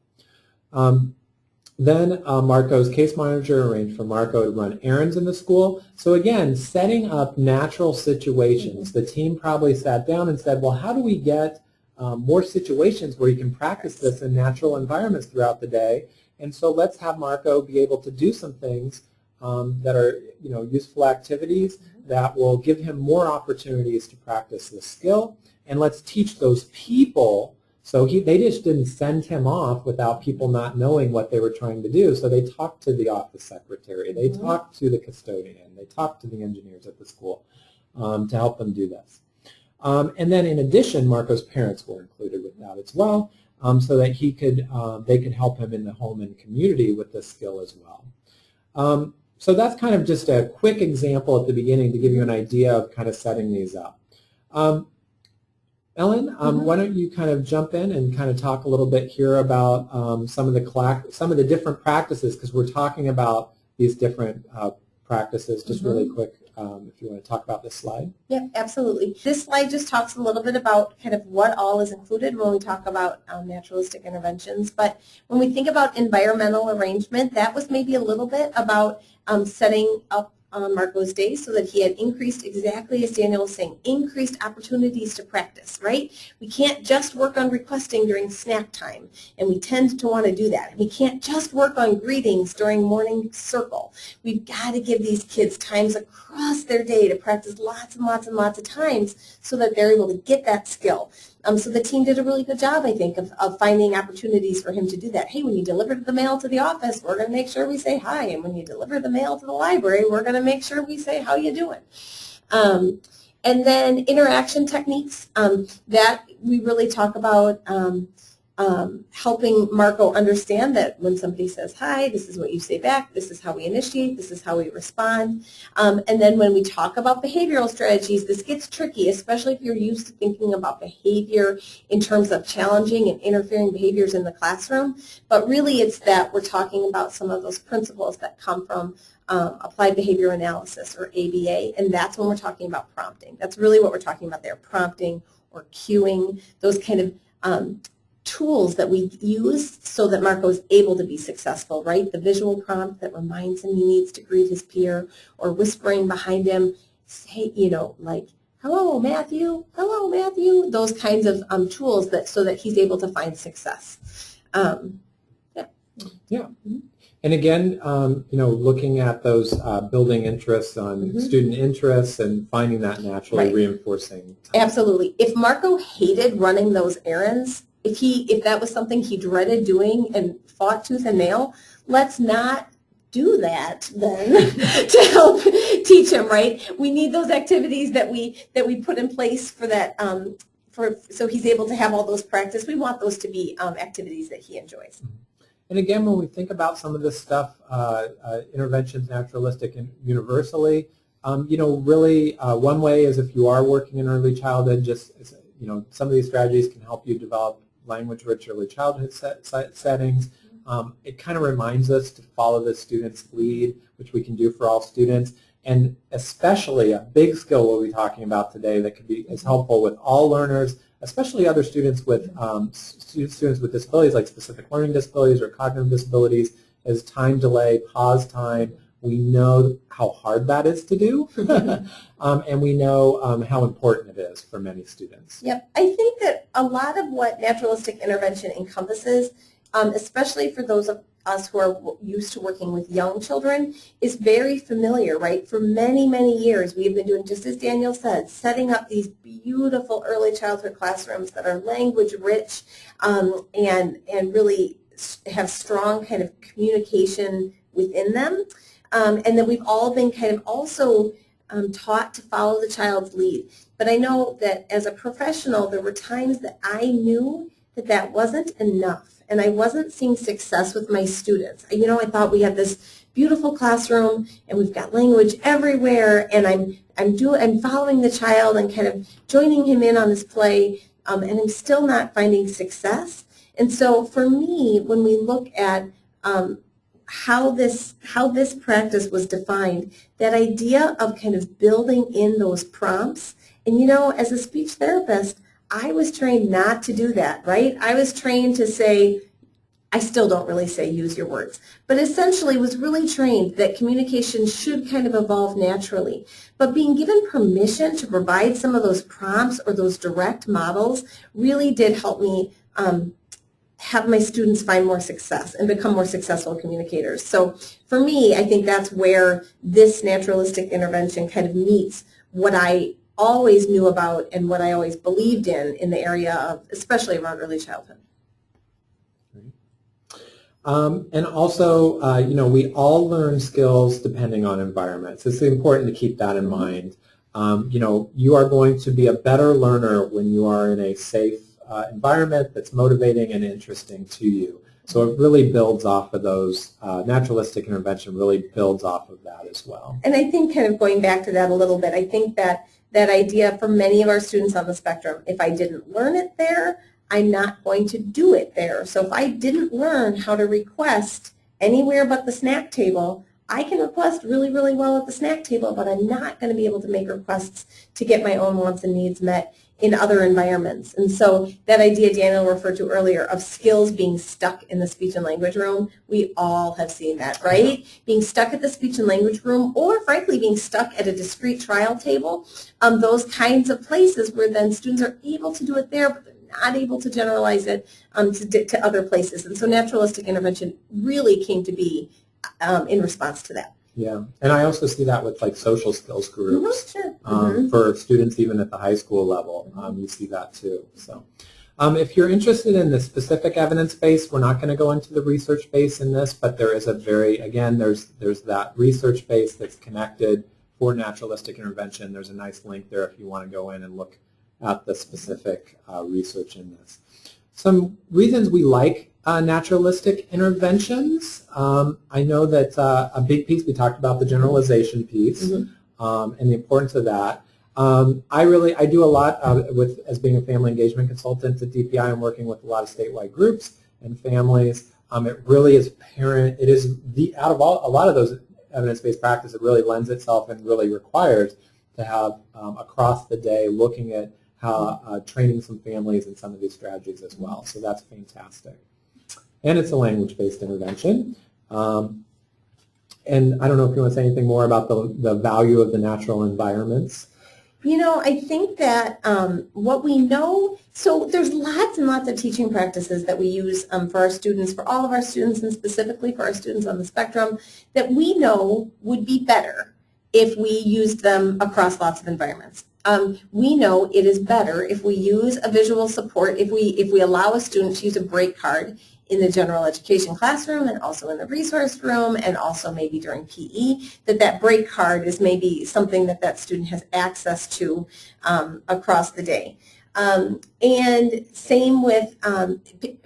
Then Marco's case manager arranged for Marco to run errands in the school. So again, setting up natural situations. The team probably sat down and said, well, how do we get more situations where you can practice this in natural environments throughout the day? And so let's have Marco be able to do some things that are, useful activities that will give him more opportunities to practice this skill. And let's teach those people. So they just didn't send him off without people not knowing what they were trying to do. So they talked to the office secretary. They talked to the custodian. They talked to the engineers at the school to help them do this. And then in addition, Marco's parents were included with that as well, so that they could help him in the home and community with this skill as well. So that's kind of just a quick example at the beginning to give you an idea of kind of setting these up. Ellen, why don't you kind of jump in and kind of talk a little bit here about some of the different practices, because we're talking about these different practices just really quick, if you want to talk about this slide. Yep, absolutely. This slide just talks a little bit about kind of what all is included when we talk about naturalistic interventions. But when we think about environmental arrangement, that was maybe a little bit about setting up Marco's day so that he had increased, exactly as Daniel was saying, increased opportunities to practice, right? We can't just work on requesting during snack time, and we tend to want to do that. We can't just work on greetings during morning circle. We've got to give these kids times across their day to practice lots and lots and lots of times so that they're able to get that skill. So the team did a really good job, I think, of finding opportunities for him to do that. Hey, when you deliver the mail to the office, we're going to make sure we say hi. And when you deliver the mail to the library, we're going to make sure we say, how you doing? And then interaction techniques, that we really talk about helping Marco understand that when somebody says hi, this is what you say back, this is how we initiate, this is how we respond. And then when we talk about behavioral strategies, this gets tricky, especially if you're used to thinking about behavior in terms of challenging and interfering behaviors in the classroom. But really it's that we're talking about some of those principles that come from applied behavior analysis, or ABA, and that's when we're talking about prompting. That's really what we're talking about there, prompting or cueing, those kind of tools that we use so that Marco is able to be successful, right? The visual prompt that reminds him he needs to greet his peer, or whispering behind him, say, you know, like, hello, Matthew, those kinds of tools that so that he's able to find success. Yeah. And again, you know, looking at those building interests on student interests and finding that naturally reinforcing. Absolutely. If Marco hated running those errands, if that was something he dreaded doing and fought tooth and nail, let's not do that then to help teach him, right? We need those activities that we put in place for that so he's able to have all those practice. We want those to be activities that he enjoys. And again, when we think about some of this stuff, interventions, naturalistic and universally, you know, really one way is if you are working in early childhood, just, you know, some of these strategies can help you develop language-rich early childhood settings. It kind of reminds us to follow the student's lead, which we can do for all students. And especially a big skill we'll be talking about today that could be as helpful with all learners, especially other students with students with disabilities like specific learning disabilities or cognitive disabilities, is time delay, pause time. We know how hard that is to do, and we know how important it is for many students. Yep. I think that a lot of what naturalistic intervention encompasses, especially for those of us who are used to working with young children, is very familiar, right? For many, many years, we've been doing, just as Daniel said, setting up these beautiful early childhood classrooms that are language rich and really have strong kind of communication within them. And then we've all been kind of also taught to follow the child's lead. But I know that as a professional, there were times that I knew that that wasn't enough. And I wasn't seeing success with my students. You know, I thought we had this beautiful classroom and we've got language everywhere, and I'm following the child and kind of joining him in on his play, and I'm still not finding success. And so for me, when we look at how this practice was defined, that idea of kind of building in those prompts, and you know, as a speech therapist, I was trained not to do that, right? I was trained to say, I still don't really say use your words, but essentially was really trained that communication should kind of evolve naturally. But being given permission to provide some of those prompts or those direct models really did help me have my students find more success and become more successful communicators. So for me, I think that's where this naturalistic intervention kind of meets what I always knew about and what I always believed in the area of, especially around early childhood. And also, you know, we all learn skills depending on environments. It's important to keep that in mind. You know, you are going to be a better learner when you are in a safe environment that's motivating and interesting to you. So it really builds off of those, naturalistic intervention really builds off of that as well. And I think kind of going back to that a little bit, I think that that idea for many of our students on the spectrum, if I didn't learn it there, I'm not going to do it there. So if I didn't learn how to request anywhere but the snack table, I can request really, really well at the snack table, but I'm not going to be able to make requests to get my own wants and needs met in other environments. And so that idea Daniel referred to earlier of skills being stuck in the speech and language room, we all have seen that, right? Being stuck at the speech and language room, or frankly being stuck at a discrete trial table, those kinds of places where then students are able to do it there, but they're not able to generalize it to other places. And so naturalistic intervention really came to be in response to that. Yeah, and I also see that with like social skills groups Sure. For students even at the high school level. You see that too. So if you're interested in the specific evidence base, we're not going to go into the research base in this, but there is a there's that research base that's connected for naturalistic intervention. There's a nice link there if you want to go in and look at the specific research in this. Some reasons we like naturalistic interventions. I know that a big piece, we talked about the generalization piece and the importance of that. I do a lot as being a family engagement consultant at DPI. I'm working with a lot of statewide groups and families. It really is out of a lot of those evidence-based practice, it really lends itself and really requires to have across the day looking at how training some families in some of these strategies as well. So that's fantastic. And it's a language-based intervention. And I don't know if you want to say anything more about the value of the natural environments. You know, I think that what we know, so there's lots and lots of teaching practices that we use for our students, for all of our students, and specifically for our students on the spectrum, that we know would be better if we used them across lots of environments. We know it is better if we use a visual support, if we allow a student to use a break card in the general education classroom and also in the resource room and also maybe during PE, that break card is maybe something that student has access to across the day. And same with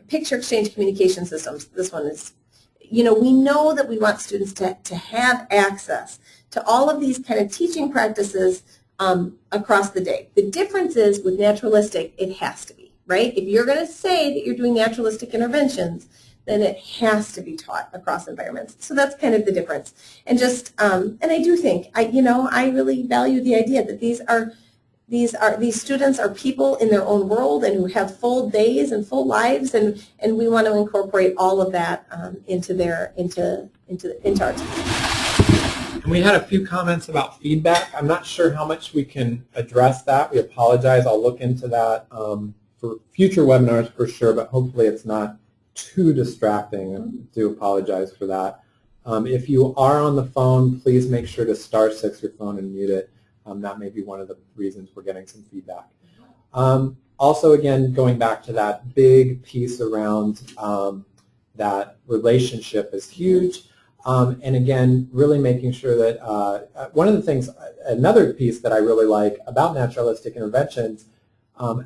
picture exchange communication systems. This one is, you know, we know that we want students to have access to all of these kind of teaching practices across the day. The difference is with naturalistic, it has to be. Right? If you're going to say that you're doing naturalistic interventions, then it has to be taught across environments. So that's kind of the difference. And just, and I do think, I really value the idea that these students are people in their own world and who have full days and full lives, and we want to incorporate all of that into our teaching. And we had a few comments about feedback. I'm not sure how much we can address that. We apologize. I'll look into that. For future webinars for sure, but hopefully it's not too distracting. I do apologize for that. If you are on the phone, please make sure to *6 your phone and mute it. That may be one of the reasons we're getting some feedback. Also, again, going back to that big piece around that relationship is huge. And again, really making sure that one of the things, another piece that I really like about naturalistic interventions,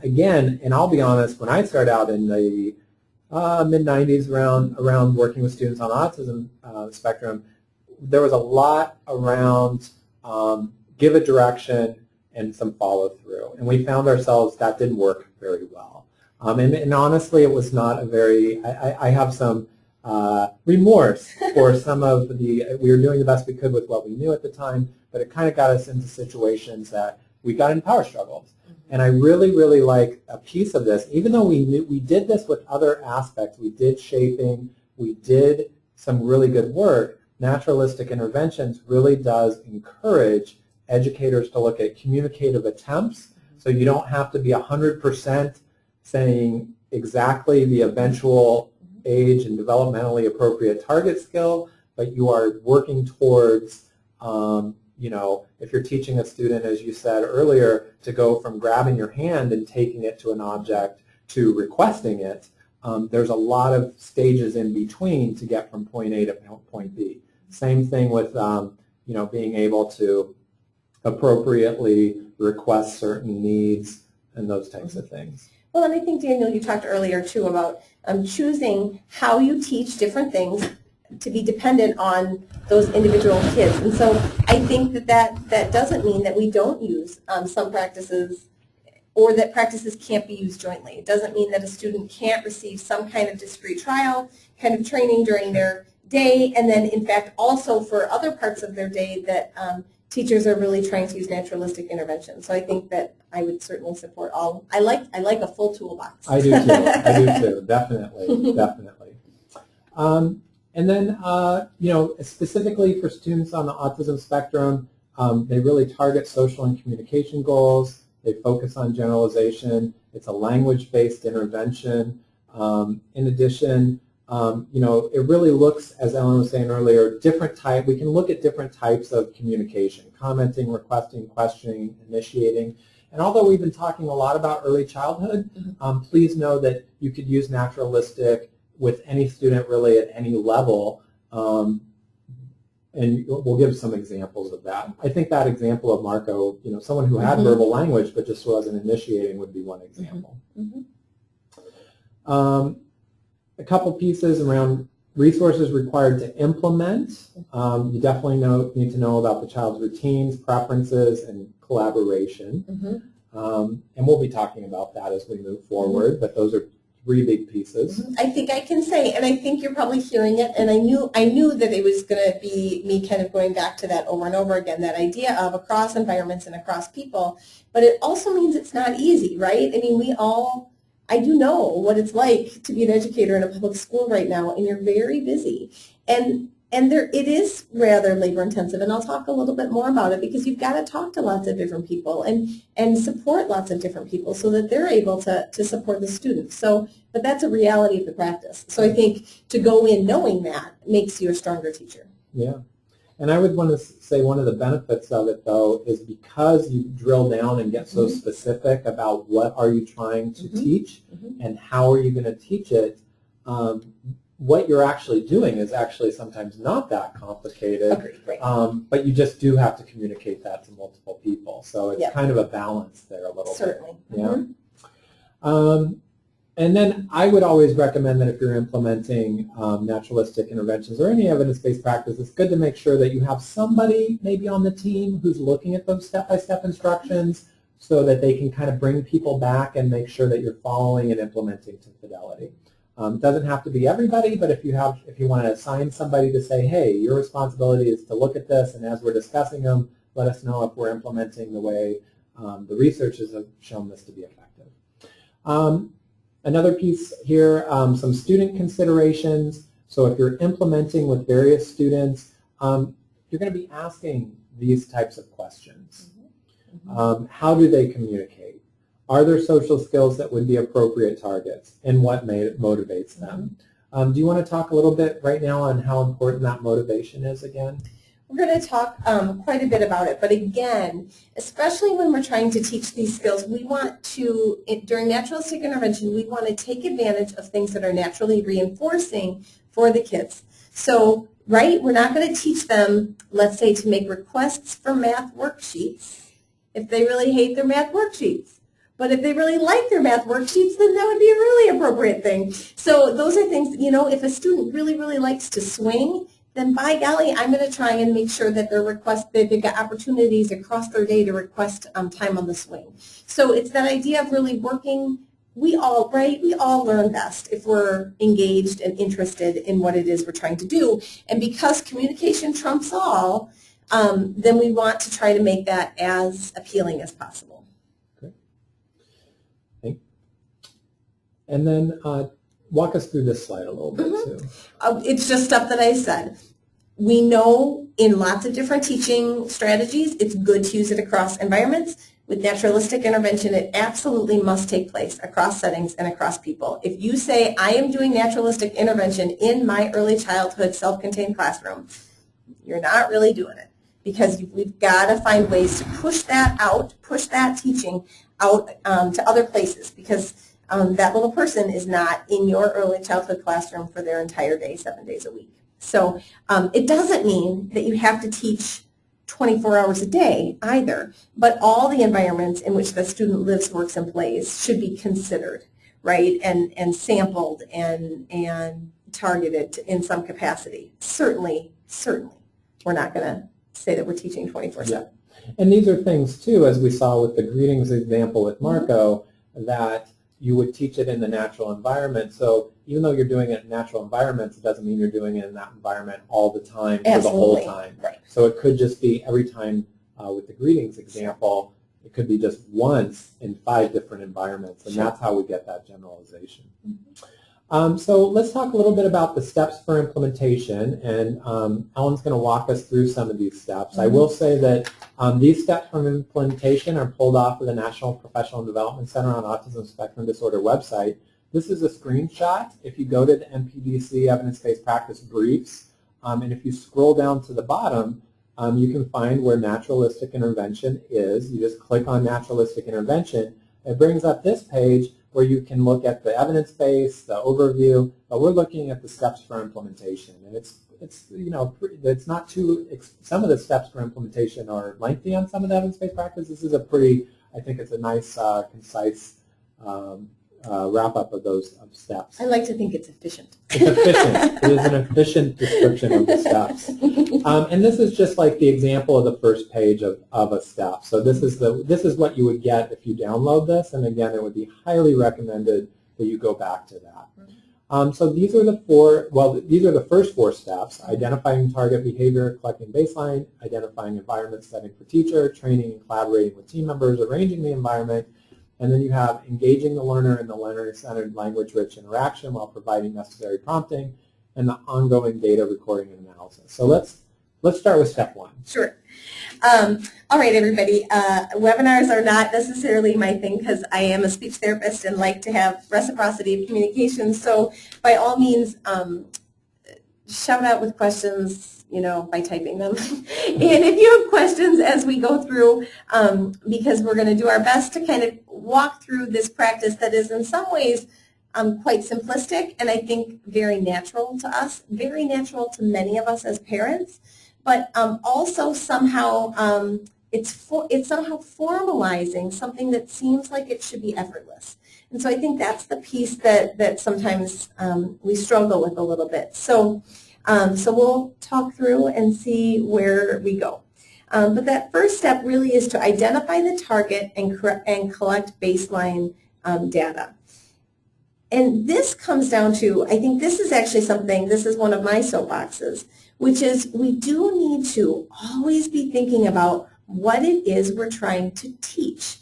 again, and I'll be honest, when I started out in the mid-90s around working with students on the autism spectrum, there was a lot around give a direction and some follow-through. And we found ourselves that didn't work very well. And honestly, it was not a very, I have some remorse for some of we were doing the best we could with what we knew at the time, but it kind of got us into situations that we got in power struggles. And I really, really like a piece of this, even though we did this with other aspects, we did shaping, we did some really good work, naturalistic interventions really does encourage educators to look at communicative attempts, so you don't have to be 100% saying exactly the eventual age and developmentally appropriate target skill, but you are working towards you know, if you're teaching a student, as you said earlier, to go from grabbing your hand and taking it to an object to requesting it, there's a lot of stages in between to get from point A to point B. Same thing with, you know, being able to appropriately request certain needs and those types of things. Well, and I think, Daniel, you talked earlier, too, about choosing how you teach different things to be dependent on those individual kids. And so I think that doesn't mean that we don't use some practices or that practices can't be used jointly. It doesn't mean that a student can't receive some kind of discrete trial, kind of training during their day, and then, in fact, also for other parts of their day that teachers are really trying to use naturalistic intervention. So I think that I would certainly support all. I like a full toolbox. I do too. I do too. Definitely, definitely. And then, you know, specifically for students on the autism spectrum, they really target social and communication goals. They focus on generalization. It's a language-based intervention. In addition, you know, it really looks, as Ellen was saying earlier, we can look at different types of communication: commenting, requesting, questioning, initiating. And although we've been talking a lot about early childhood, please know that you could use naturalistic with any student really at any level, and we'll give some examples of that. I think that example of Marco, you know, someone who had verbal language but just wasn't initiating would be one example. A couple pieces around resources required to implement. You definitely need to know about the child's routines, preferences, and collaboration. And we'll be talking about that as we move forward, but those are 3 big pieces. I think I can say, and I think you're probably hearing it, and I knew that it was going to be me kind of going back to that over and over again, that idea of across environments and across people, but it also means it's not easy, right? I mean, I do know what it's like to be an educator in a public school right now, and you're very busy. And it is rather labor intensive, and I'll talk a little bit more about it because you've got to talk to lots of different people and support lots of different people so that they're able to support the students. So, but that's a reality of the practice. So I think to go in knowing that makes you a stronger teacher. Yeah. And I would want to say one of the benefits of it, though, is because you drill down and get so specific about what are you trying to teach and how are you going to teach it, what you're actually doing is actually sometimes not that complicated. Agreed, right. But you just do have to communicate that to multiple people. So it's kind of a balance there a little Certainly. bit. Yeah. And then I would always recommend that if you're implementing naturalistic interventions or any evidence-based practice, it's good to make sure that you have somebody maybe on the team who's looking at those step-by-step instructions so that they can kind of bring people back and make sure that you're following and implementing to fidelity. It doesn't have to be everybody, but if you want to assign somebody to say, hey, your responsibility is to look at this, and as we're discussing them, let us know if we're implementing the way the researchers have shown this to be effective. Another piece here, some student considerations. So if you're implementing with various students, you're going to be asking these types of questions. How do they communicate? Are there social skills that would be appropriate targets? And what motivates them? Do you want to talk a little bit right now on how important that motivation is again? We're going to talk quite a bit about it, but again, especially when we're trying to teach these skills, we want to, during naturalistic intervention, we want to take advantage of things that are naturally reinforcing for the kids. So, right, we're not going to teach them, let's say, to make requests for math worksheets if they really hate their math worksheets. But if they really like their math worksheets, then that would be a really appropriate thing. So those are things, you know, if a student really, really likes to swing, then by golly, I'm going to try and make sure that they've got opportunities across their day to request time on the swing. So it's that idea of really working. We all learn best if we're engaged and interested in what it is we're trying to do. And because communication trumps all, then we want to try to make that as appealing as possible. Okay. And then walk us through this slide a little bit too. It's just stuff that I said. We know in lots of different teaching strategies, it's good to use it across environments. With naturalistic intervention, it absolutely must take place across settings and across people. If you say, I am doing naturalistic intervention in my early childhood self-contained classroom, you're not really doing it, because we've got to find ways to push that out, push that teaching out to other places, because that little person is not in your early childhood classroom for their entire day, 7 days a week. So it doesn't mean that you have to teach 24 hours a day either, but all the environments in which the student lives, works, and plays should be considered, right, and sampled and targeted in some capacity. Certainly, we're not going to say that we're teaching 24/7. Yeah. And these are things, too, as we saw with the greetings example with Marco, that you would teach it in the natural environment. So even though you're doing it in natural environments, it doesn't mean you're doing it in that environment all the time for the whole time. Right. So it could just be every time with the greetings example, it could be just once in 5 different environments, and that's how we get that generalization. So let's talk a little bit about the steps for implementation, and Ellen's going to walk us through some of these steps. I will say that these steps from implementation are pulled off of the National Professional Development Center on Autism Spectrum Disorder website. This is a screenshot. If you go to the NPDC Evidence-Based Practice Briefs, and if you scroll down to the bottom, you can find where naturalistic intervention is. You just click on naturalistic intervention. It brings up this page where you can look at the evidence base, the overview, but we're looking at the steps for implementation. And it's not too, some of the steps for implementation are lengthy on some of the evidence-based practice. This is a pretty, I think it's a nice, concise wrap-up of those steps. I like to think it's efficient. It's efficient. It is an efficient description of the steps. And this is just like the example of the first page of a step. So this is what you would get if you download this, and again, it would be highly recommended that you go back to that. So these are the first 4 steps: identifying target behavior, collecting baseline, identifying environment setting for teacher, training and collaborating with team members, arranging the environment, and then you have engaging the learner in the learner-centered language-rich interaction while providing necessary prompting, and the ongoing data recording and analysis. So let's start with step 1. Sure. All right, everybody. Webinars are not necessarily my thing because I am a speech therapist and like to have reciprocity of communication. So by all means, shout out with questions, by typing them. And if you have questions as we go through, because we're going to do our best to kind of walk through this practice that is in some ways quite simplistic and I think very natural to us, very natural to many of us as parents, but also somehow it's somehow formalizing something that seems like it should be effortless. And so I think that's the piece that sometimes we struggle with a little bit. So we'll talk through and see where we go. But that first step really is to identify the target and collect baseline data. And this comes down to, I think this is actually something, this is one of my soapboxes, which is we do need to always be thinking about what it is we're trying to teach.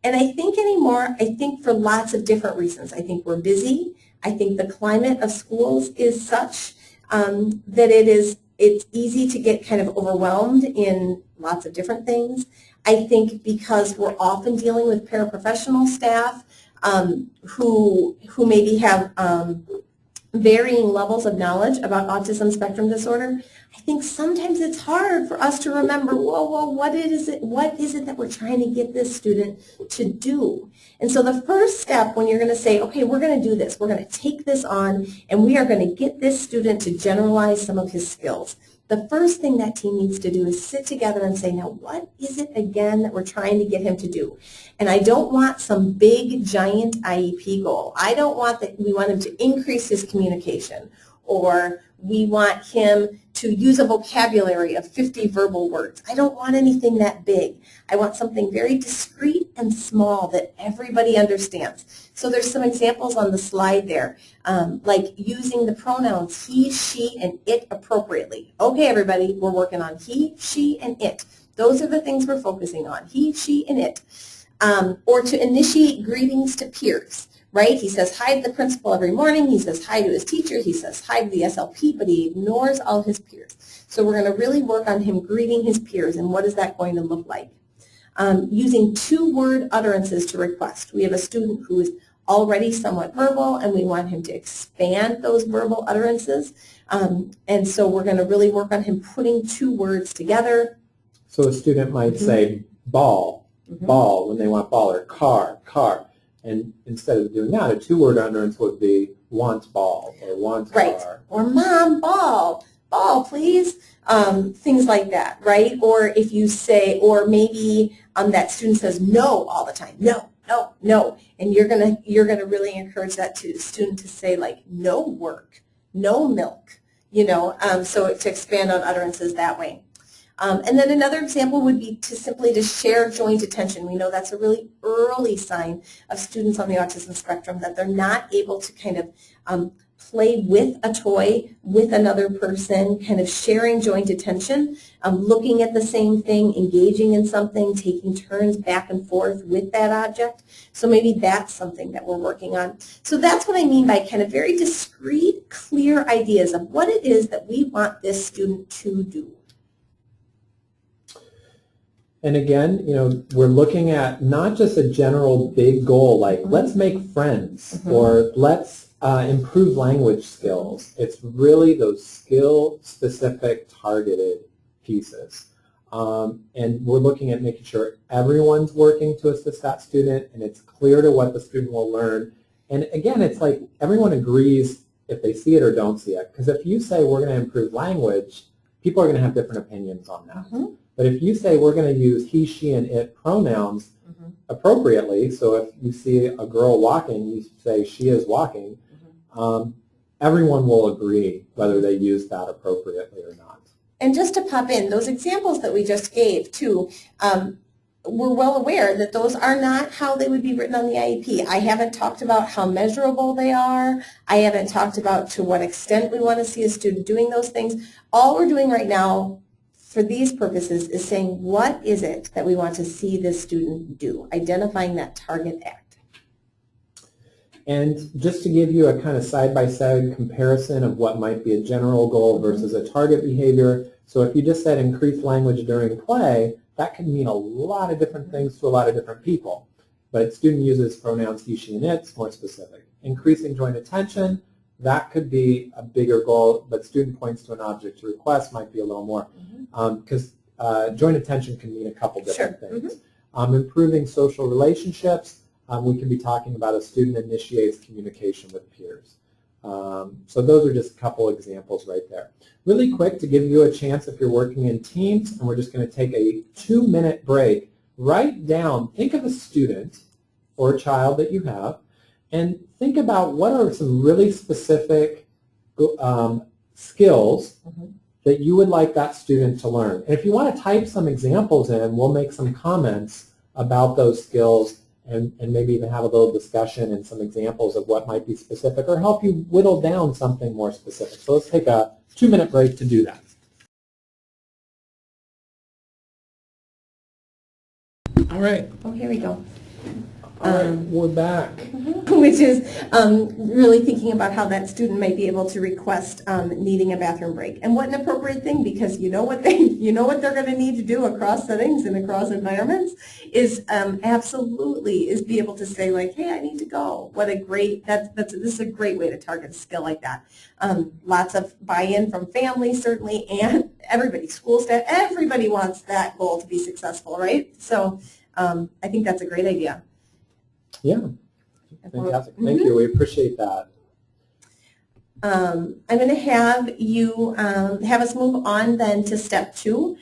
And I think anymore, for lots of different reasons. I think we're busy. I think the climate of schools is such that it's easy to get kind of overwhelmed in lots of different things. I think because we're often dealing with paraprofessional staff who maybe have varying levels of knowledge about autism spectrum disorder, I think sometimes it's hard for us to remember, whoa, what is it that we're trying to get this student to do? And so the first step when you're going to say, okay, we're going to do this, we're going to take this on, and we are going to get this student to generalize some of his skills. The first thing that team needs to do is sit together and say, now what is it again that we're trying to get him to do? And I don't want some big, giant IEP goal. I don't want that we want him to increase his communication, or we want him to use a vocabulary of 50 verbal words. I don't want anything that big. I want something very discreet and small that everybody understands. So there's some examples on the slide there, like using the pronouns he, she, and it appropriately. Okay, everybody, we're working on he, she, and it. Those are the things we're focusing on, he, she, and it. Or to initiate greetings to peers. Right? He says hi to the principal every morning. He says hi to his teacher. He says hi to the SLP, but he ignores all his peers. So we're going to really work on him greeting his peers, and what is that going to look like? Using 2-word utterances to request. We have a student who is already somewhat verbal, and we want him to expand those verbal utterances. And so we're going to really work on him putting 2 words together. So a student might say ball, ball, when they want ball, or car, car. And instead of doing that, a 2-word utterance would be want ball or want right. car. Or mom, ball, please. Things like that, right? Or if you say, or maybe that student says no all the time, no, no, no. And you're gonna really encourage that student to say like no work, no milk, so to expand on utterances that way. And then another example would be to simply share joint attention. We know that's a really early sign of students on the autism spectrum, that they're not able to kind of play with a toy with another person, kind of sharing joint attention, looking at the same thing, engaging in something, taking turns back and forth with that object. So maybe that's something that we're working on. So that's what I mean by kind of very discrete, clear ideas of what it is that we want this student to do. And again, we're looking at not just a general big goal like let's make friends or let's improve language skills. It's really those skill-specific targeted pieces. And we're looking at making sure everyone's working to assist that student and it's clear to what the student will learn. And again, it's like everyone agrees if they see it or don't see it. Because if you say we're going to improve language, people are going to have different opinions on that. But if you say we're going to use he, she, and it pronouns, appropriately. So if you see a girl walking, you say she is walking, everyone will agree whether they use that appropriately or not. And just to pop in, those examples that we just gave too, we're well aware that those are not how they would be written on the IEP. I haven't talked about how measurable they are. I haven't talked about to what extent we want to see a student doing those things. All we're doing right now for these purposes is saying, what is it that we want to see this student do? Identifying that target act. And just to give you a kind of side-by-side comparison of what might be a general goal versus a target behavior. So if you just said increase language during play, that can mean a lot of different things to a lot of different people. But student uses pronouns he, she, and it's more specific. Increasing joint attention, that could be a bigger goal, but student points to an object to request might be a little more. Because joint attention can mean a couple different things. Improving social relationships, we can be talking about a student initiates communication with peers. So those are just a couple examples right there. Really quick to give you a chance if you're working in teams, and we're just going to take a 2-minute break. Write down, think of a student or a child that you have, and think about what are some really specific skills that you would like that student to learn. And if you want to type some examples in, we'll make some comments about those skills and maybe even have a little discussion and some examples of what might be specific or help you whittle down something more specific. So let's take a 2-minute break to do that. All right. Oh, here we go. All right, we're back. Which is really thinking about how that student might be able to request needing a bathroom break, and what an appropriate thing, because you know what they're going to need to do across settings and across environments is absolutely is be able to say like, hey, I need to go. What a great this is a great way to target a skill like that. Lots of buy-in from families certainly, and everybody, school staff, everybody wants that goal to be successful, right? So I think that's a great idea. Yeah, fantastic. Thank you. We appreciate that. I'm going to have you have us move on then to step 2,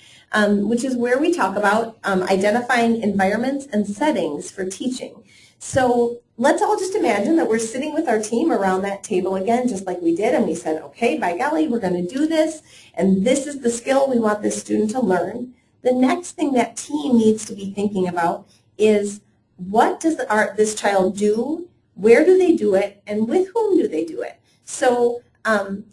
which is where we talk about identifying environments and settings for teaching. So let's all just imagine that we're sitting with our team around that table again, just like we did, and we said, okay, by golly, we're going to do this, and this is the skill we want this student to learn. The next thing that team needs to be thinking about is, what does this child do, where do they do it, and with whom do they do it? So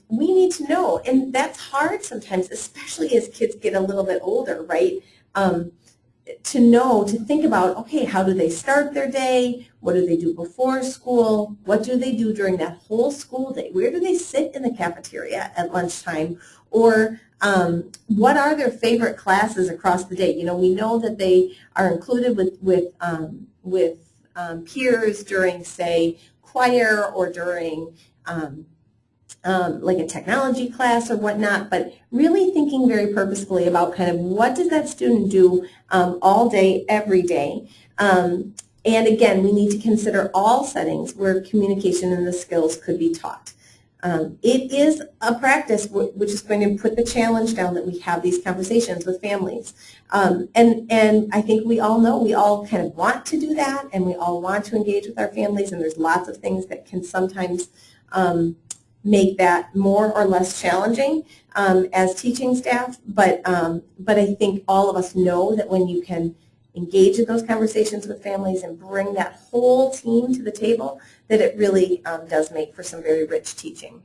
we need to know, and that's hard sometimes, especially as kids get a little bit older, right? To know, to think about, okay, how do they start their day? What do they do before school? What do they do during that whole school day? Where do they sit in the cafeteria at lunchtime? Or what are their favorite classes across the day? You know, we know that they are included with peers during, say, choir or during like a technology class or whatnot, but really thinking very purposefully about kind of what does that student do all day, every day. And again, we need to consider all settings where communication and the skills could be taught. It is a practice which is going to put the challenge down that we have these conversations with families. And I think we all know, we all kind of want to do that, and we all want to engage with our families, and there's lots of things that can sometimes make that more or less challenging as teaching staff. But I think all of us know that when you can engage in those conversations with families and bring that whole team to the table, that it really does make for some very rich teaching.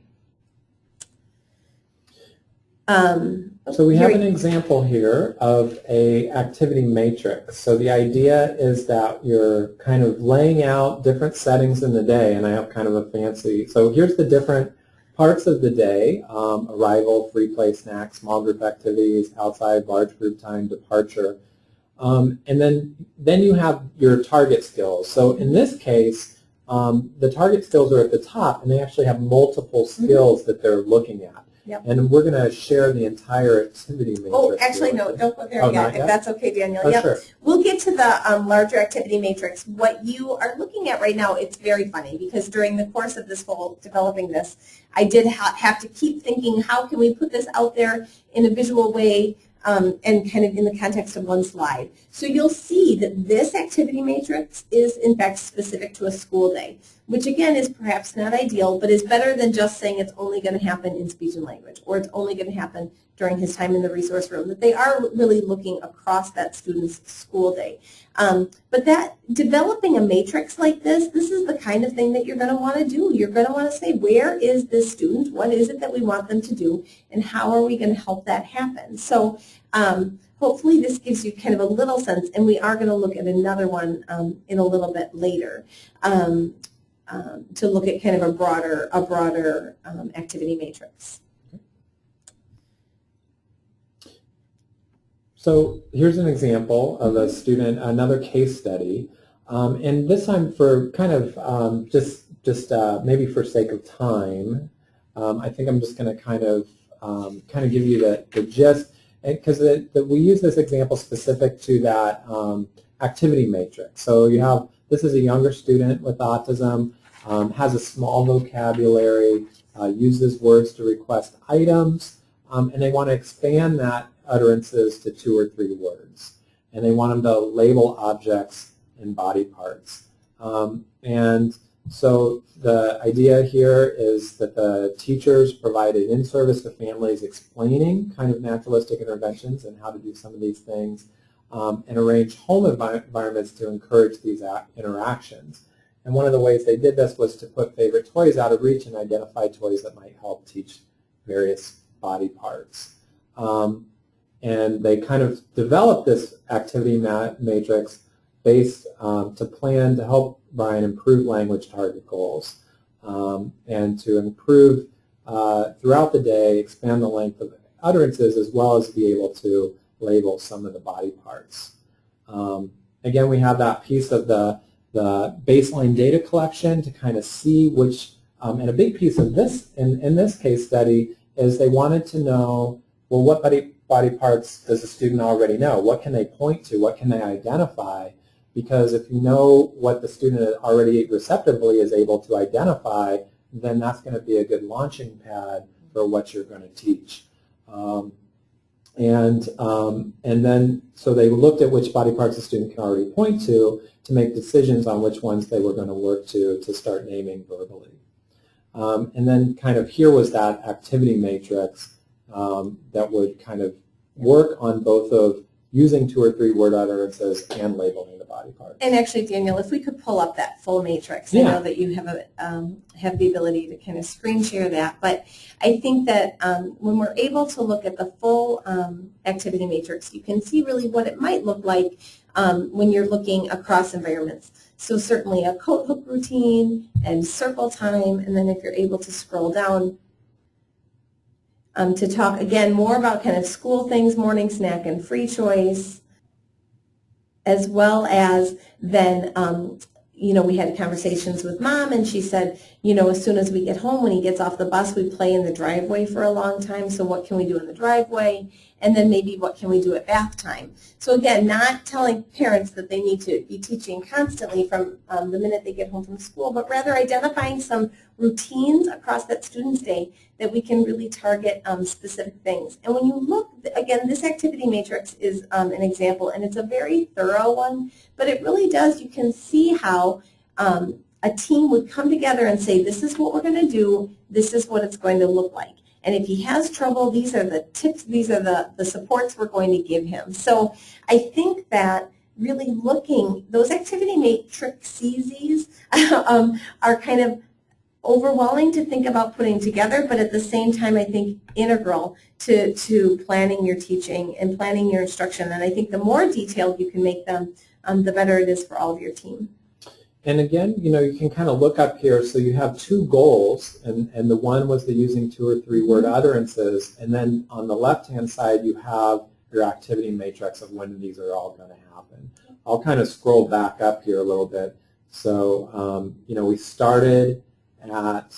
So we have an example here of a activity matrix. So the idea is that you're kind of laying out different settings in the day, and I have kind of a fancy, so here's the different parts of the day: arrival, free play, snacks, small group activities, outside, large group time, departure. And then you have your target skills. So in this case, the target skills are at the top, and they actually have multiple skills that they're looking at. Yep. And we're going to share the entire activity matrix. Oh, actually, no, don't go there yet, if that's okay, Daniel. Oh, sure. We'll get to the larger activity matrix. What you are looking at right now, it's very funny, because during the course of this whole developing this, I did have to keep thinking, how can we put this out there in a visual way and kind of in the context of one slide. So you'll see that this activity matrix is in fact specific to a school day, which again is perhaps not ideal, but is better than just saying it's only going to happen in speech and language, or it's only going to happen during his time in the resource room, that they are really looking across that student's school day. But that developing a matrix like this is the kind of thing that you're going to want to do. You're going to want to say, where is this student? What is it that we want them to do? And how are we going to help that happen? So hopefully this gives you kind of a little sense, and we are going to look at another one in a little bit later to look at kind of a broader activity matrix. So here's an example of a student, another case study, and this time for kind of just maybe for sake of time, I think I'm just going to kind of give you the gist, because we use this example specific to that activity matrix. So you have, this is a younger student with autism, has a small vocabulary, uses words to request items, and they want to expand that utterances to 2 or 3 words, and they want them to label objects and body parts. And so the idea here is that the teachers provided in-service to families explaining kind of naturalistic interventions and how to do some of these things, and arrange home environments to encourage these interactions. And one of the ways they did this was to put favorite toys out of reach and identify toys that might help teach various body parts. And they kind of developed this activity matrix based to plan to help Brian improve language target goals and to improve throughout the day, expand the length of utterances, as well as be able to label some of the body parts. Again, we have that piece of the baseline data collection to kind of see which, and a big piece of this, in this case study, is they wanted to know, well, what body parts does the student already know? What can they point to? What can they identify? Because if you know what the student already receptively is able to identify, then that's going to be a good launching pad for what you're going to teach. And then, so they looked at which body parts the student can already point to make decisions on which ones they were going to work to start naming verbally. And then kind of here was that activity matrix that would kind of work on both of using 2 or 3 word utterances and labeling the body parts. And actually, Daniel, if we could pull up that full matrix, I know that you have the ability to kind of screen share that, but I think that when we're able to look at the full activity matrix, you can see really what it might look like when you're looking across environments. So certainly a coat hook routine and circle time, and then if you're able to scroll down to talk again more about kind of school things, morning snack and free choice, as well as then, we had conversations with Mom, and she said, as soon as we get home, when he gets off the bus, we play in the driveway for a long time, so what can we do in the driveway? And then maybe what can we do at bath time? So again, not telling parents that they need to be teaching constantly from the minute they get home from school, but rather identifying some routines across that student's day that we can really target specific things. And when you look, again, this activity matrix is an example, and it's a very thorough one, but it really does, you can see how a team would come together and say, this is what we're going to do, this is what it's going to look like. And if he has trouble, these are the tips, these are the supports we're going to give him. So I think that really looking, those activity matrices are kind of overwhelming to think about putting together, but at the same time, I think integral to planning your teaching and planning your instruction. And I think the more detailed you can make them, the better it is for all of your team. And again, you can kind of look up here. So you have 2 goals, and the one was the using 2 or 3 word utterances. And then on the left-hand side, you have your activity matrix of when these are all going to happen. I'll kind of scroll back up here a little bit. So, we started at,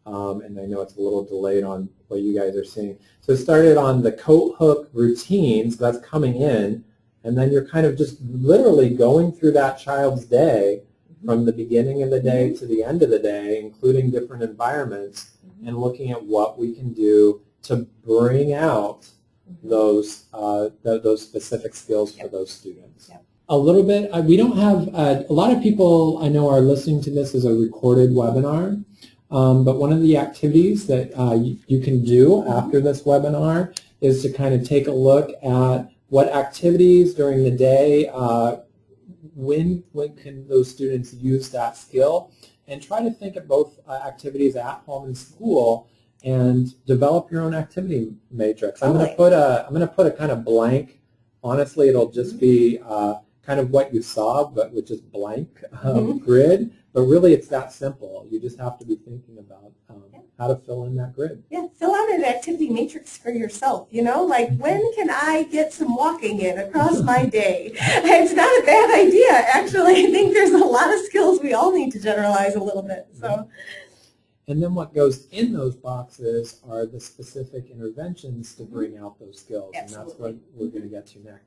and I know it's a little delayed on what you guys are seeing. So it started on the coat hook routines, that's coming in, and then you're kind of just literally going through that child's day from the beginning of the day to the end of the day, including different environments, and looking at what we can do to bring out those those specific skills for those students. Yep. A little bit, we don't have, a lot of people I know are listening to this as a recorded webinar, but one of the activities that you can do after this webinar is to kind of take a look at what activities during the day, when can those students use that skill, and try to think of both activities at home and school and develop your own activity matrix. I'm going to put a kind of blank. Honestly, it'll just be kind of what you saw, but which is blank grid. But really, it's that simple. You just have to be thinking about how to fill in that grid. Yeah, fill out an activity matrix for yourself, you know, like when can I get some walking in across my day? It's not a bad idea, actually. I think there's a lot of skills we all need to generalize a little bit. So. And then what goes in those boxes are the specific interventions to bring out those skills. Absolutely. And that's what we're going to get to next.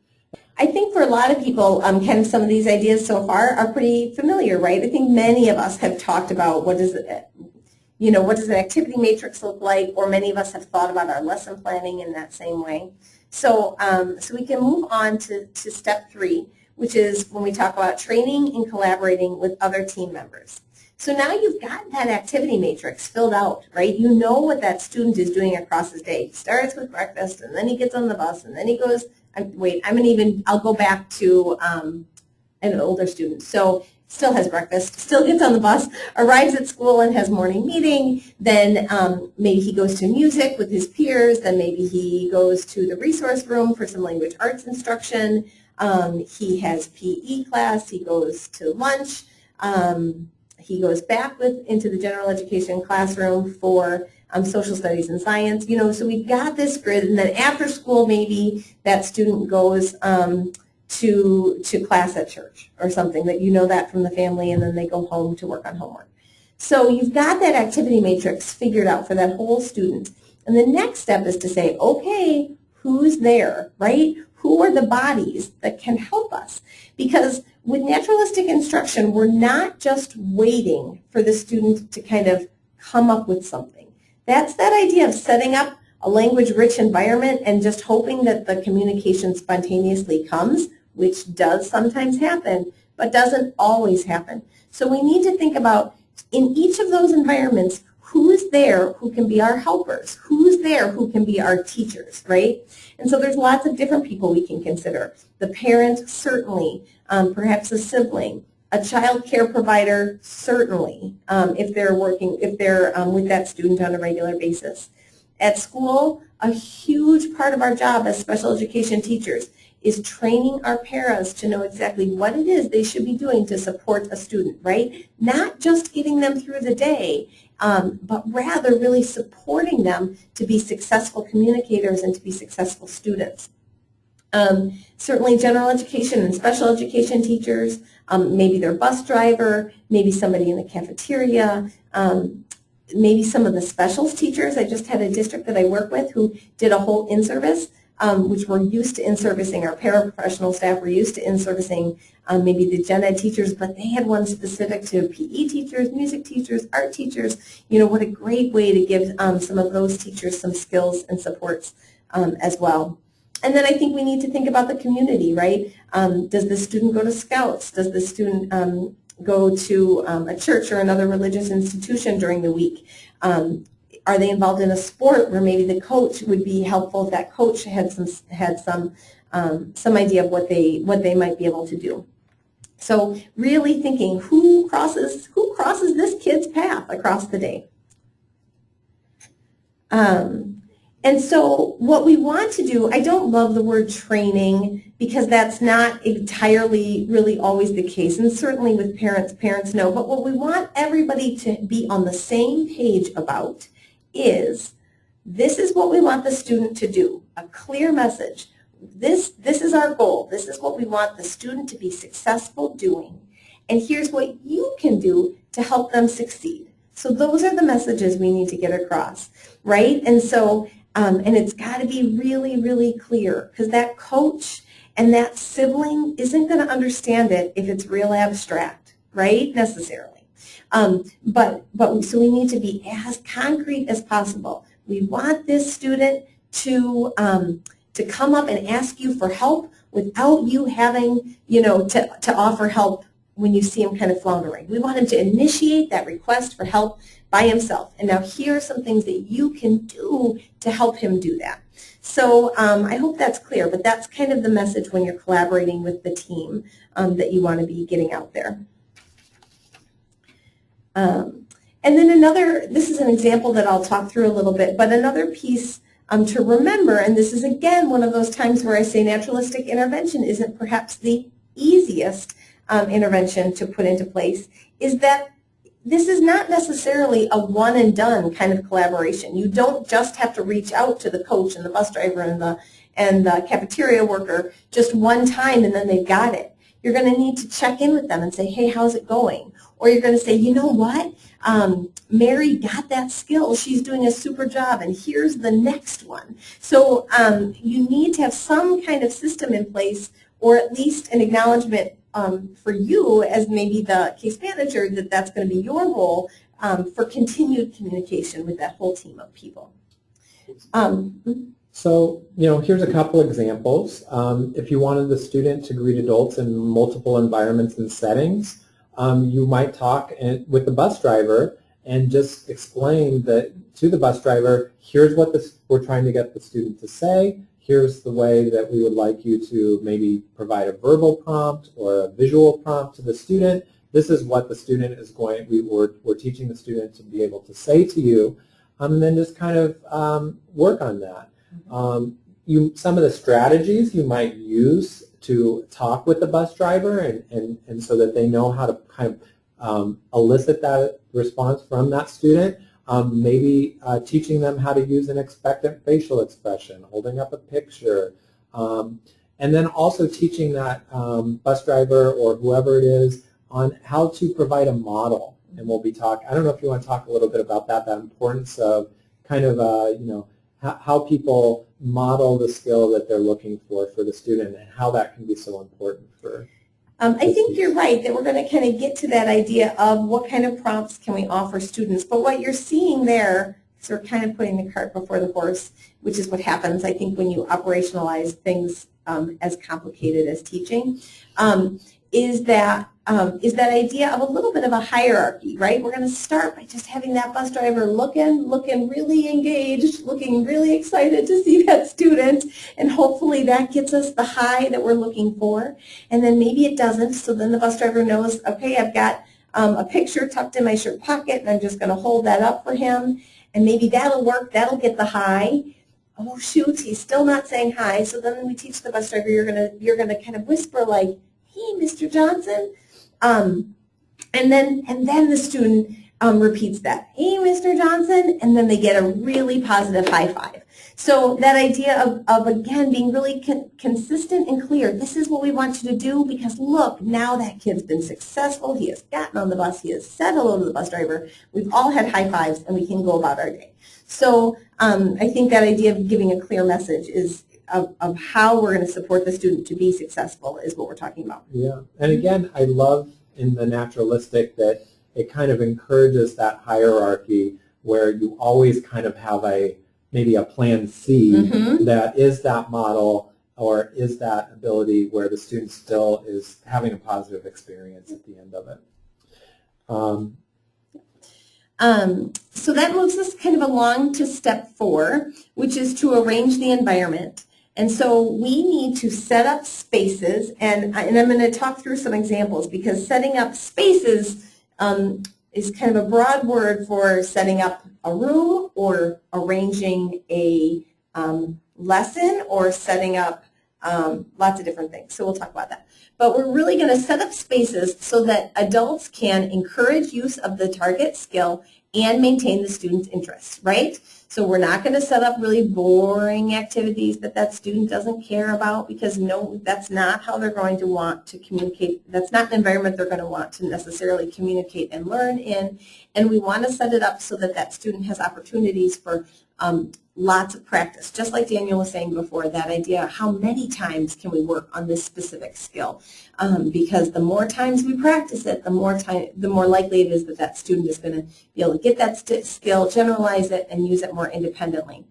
I think for a lot of people, kind of some of these ideas so far are pretty familiar, right? I think many of us have talked about what does an activity matrix look like, or many of us have thought about our lesson planning in that same way. So, so we can move on to step 3, which is when we talk about training and collaborating with other team members. So now you've got that activity matrix filled out, right? You know what that student is doing across his day. He starts with breakfast, and then he gets on the bus, and then he goes, I'll go back to an older student. So still has breakfast, still gets on the bus, arrives at school and has morning meeting, then maybe he goes to music with his peers, then maybe he goes to the resource room for some language arts instruction, he has PE class, he goes to lunch, he goes back into the general education classroom for social studies and science, so we've got this grid, and then after school maybe that student goes to class at church or something, that that from the family, and then they go home to work on homework. So you've got that activity matrix figured out for that whole student. And the next step is to say, okay, who's there, right? Who are the bodies that can help us? Because with naturalistic instruction, we're not just waiting for the student to kind of come up with something. That's that idea of setting up a language-rich environment and just hoping that the communication spontaneously comes, which does sometimes happen, but doesn't always happen. So we need to think about, in each of those environments, who's there who can be our helpers? Who's there who can be our teachers, right? And so there's lots of different people we can consider. The parent, certainly, perhaps a sibling, a child care provider, certainly, if they're with that student on a regular basis. At school, a huge part of our job as special education teachers is training our paras to know exactly what it is they should be doing to support a student, right? Not just getting them through the day, but rather really supporting them to be successful communicators and to be successful students. Certainly general education and special education teachers, maybe their bus driver, maybe somebody in the cafeteria, maybe some of the specials teachers. I just had a district that I work with who did a whole in-service, which we're used to in-servicing. Our paraprofessional staff were used to in-servicing maybe the gen ed teachers, but they had one specific to PE teachers, music teachers, art teachers. What a great way to give some of those teachers some skills and supports as well. And then I think we need to think about the community, right? Does the student go to Scouts? Does the student go to a church or another religious institution during the week? Are they involved in a sport where maybe the coach would be helpful if that coach had some idea of what they might be able to do? So really thinking who crosses this kid's path across the day. And so what we want to do, I don't love the word training because that's not entirely really always the case, and certainly with parents know, but what we want everybody to be on the same page about is this is what we want the student to do, a clear message. This is our goal. This is what we want the student to be successful doing, and here's what you can do to help them succeed. So those are the messages we need to get across, right? And so and it's got to be really, really clear, because that coach and that sibling isn't going to understand it if it's real abstract, right? Necessarily. So we need to be as concrete as possible. We want this student to to come up and ask you for help without you having, to offer help when you see him kind of floundering. We want him to initiate that request for help by himself. And now here are some things that you can do to help him do that. So I hope that's clear, but that's kind of the message when you're collaborating with the team that you want to be getting out there. And then this is an example that I'll talk through a little bit, but another piece to remember, and this is again one of those times where I say naturalistic intervention isn't perhaps the easiest intervention to put into place, is that this is not necessarily a one and done kind of collaboration. You don't just have to reach out to the coach and the bus driver and the cafeteria worker just one time and then they've got it. You're going to need to check in with them and say, hey, how's it going? Or you're going to say, you know what, Mary got that skill. She's doing a super job, and here's the next one. So you need to have some kind of system in place, or at least an acknowledgement for you as maybe the case manager that that's going to be your role for continued communication with that whole team of people. So, here's a couple examples. If you wanted the student to greet adults in multiple environments and settings, you might talk with the bus driver and just explain that to the bus driver, here's what we're trying to get the student to say, here's the way that we would like you to maybe provide a verbal prompt or a visual prompt to the student. This is what the student is we're teaching the student to be able to say to you, and then just kind of work on that. Some of the strategies you might use to talk with the bus driver and so that they know how to kind of elicit that response from that student. Maybe teaching them how to use an expectant facial expression, holding up a picture, and then also teaching that bus driver or whoever it is on how to provide a model. And we'll be talking, I don't know if you want to talk a little bit about that importance of kind of, how people model the skill that they're looking for the student and how that can be so important for I think you're right that we're going to kind of get to that idea of what kind of prompts can we offer students. But what you're seeing there, so we're kind of putting the cart before the horse, which is what happens, I think, when you operationalize things as complicated as teaching, is that idea of a little bit of a hierarchy, right? We're going to start by just having that bus driver looking really engaged, looking really excited to see that student, and hopefully that gets us the high that we're looking for. And then maybe it doesn't, so then the bus driver knows, okay, I've got a picture tucked in my shirt pocket, and I'm just going to hold that up for him, and maybe that'll work, that'll get the high. Oh shoot, he's still not saying hi, so then we teach the bus driver, you're gonna kind of whisper like, hey, Mr. Johnson, and then the student repeats that, hey, Mr. Johnson, and then they get a really positive high five. So that idea of again, being really consistent and clear, this is what we want you to do because look, now that kid's been successful, he has gotten on the bus, he has said hello to the bus driver, we've all had high fives, and we can go about our day. So I think that idea of giving a clear message is of how we're going to support the student to be successful is what we're talking about. Yeah, and again, I love in the naturalistic that it kind of encourages that hierarchy where you always kind of have maybe a plan C that is that model or is that ability where the student still is having a positive experience at the end of it. So that moves us kind of along to step 4, which is to arrange the environment. And so we need to set up spaces, and I'm going to talk through some examples because setting up spaces is kind of a broad word for setting up a room or arranging a lesson or setting up lots of different things. So we'll talk about that. But we're really going to set up spaces so that adults can encourage use of the target skill and maintain the student's interests, right? So we're not going to set up really boring activities that student doesn't care about because no, that's not how they're going to want to communicate. That's not an environment they're going to want to necessarily communicate and learn in. And we want to set it up so that student has opportunities for lots of practice. Just like Daniel was saying before, that idea, how many times can we work on this specific skill? Because the more times we practice it, the more likely it is that student is going to be able to get that skill, generalize it, and use it more independently.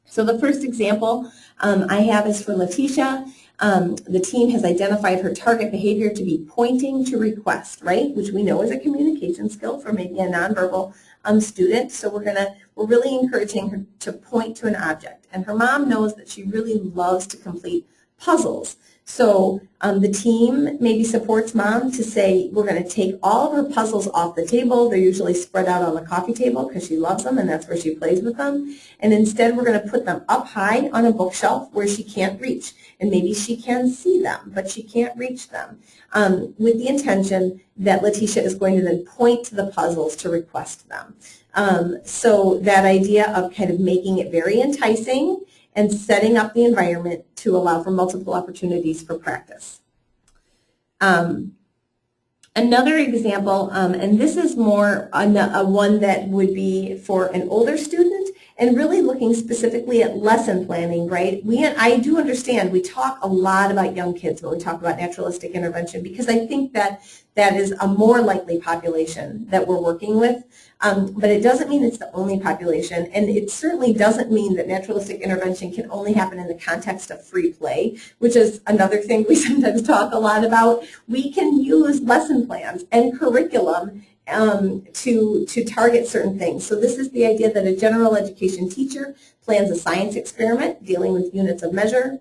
So the first example I have is for Letitia. The team has identified her target behavior to be pointing to request, right? Which we know is a communication skill for maybe a nonverbal student. So we're really encouraging her to point to an object. And her mom knows that she really loves to complete puzzles. So the team maybe supports mom to say, we're going to take all of her puzzles off the table. They're usually spread out on the coffee table because she loves them and that's where she plays with them. And instead we're going to put them up high on a bookshelf where she can't reach. And maybe she can see them, but she can't reach them, with the intention that Letitia is going to then point to the puzzles to request them. So that idea of kind of making it very enticing and setting up the environment to allow for multiple opportunities for practice. Another example, and this is more one that would be for an older student and really looking specifically at lesson planning, right? I do understand we talk a lot about young kids when we talk about naturalistic intervention because I think that that is a more likely population that we're working with, but it doesn't mean it's the only population, and it certainly doesn't mean that naturalistic intervention can only happen in the context of free play, which is another thing we sometimes talk a lot about. We can use lesson plans and curriculum to target certain things. So this is the idea that a general education teacher plans a science experiment dealing with units of measure,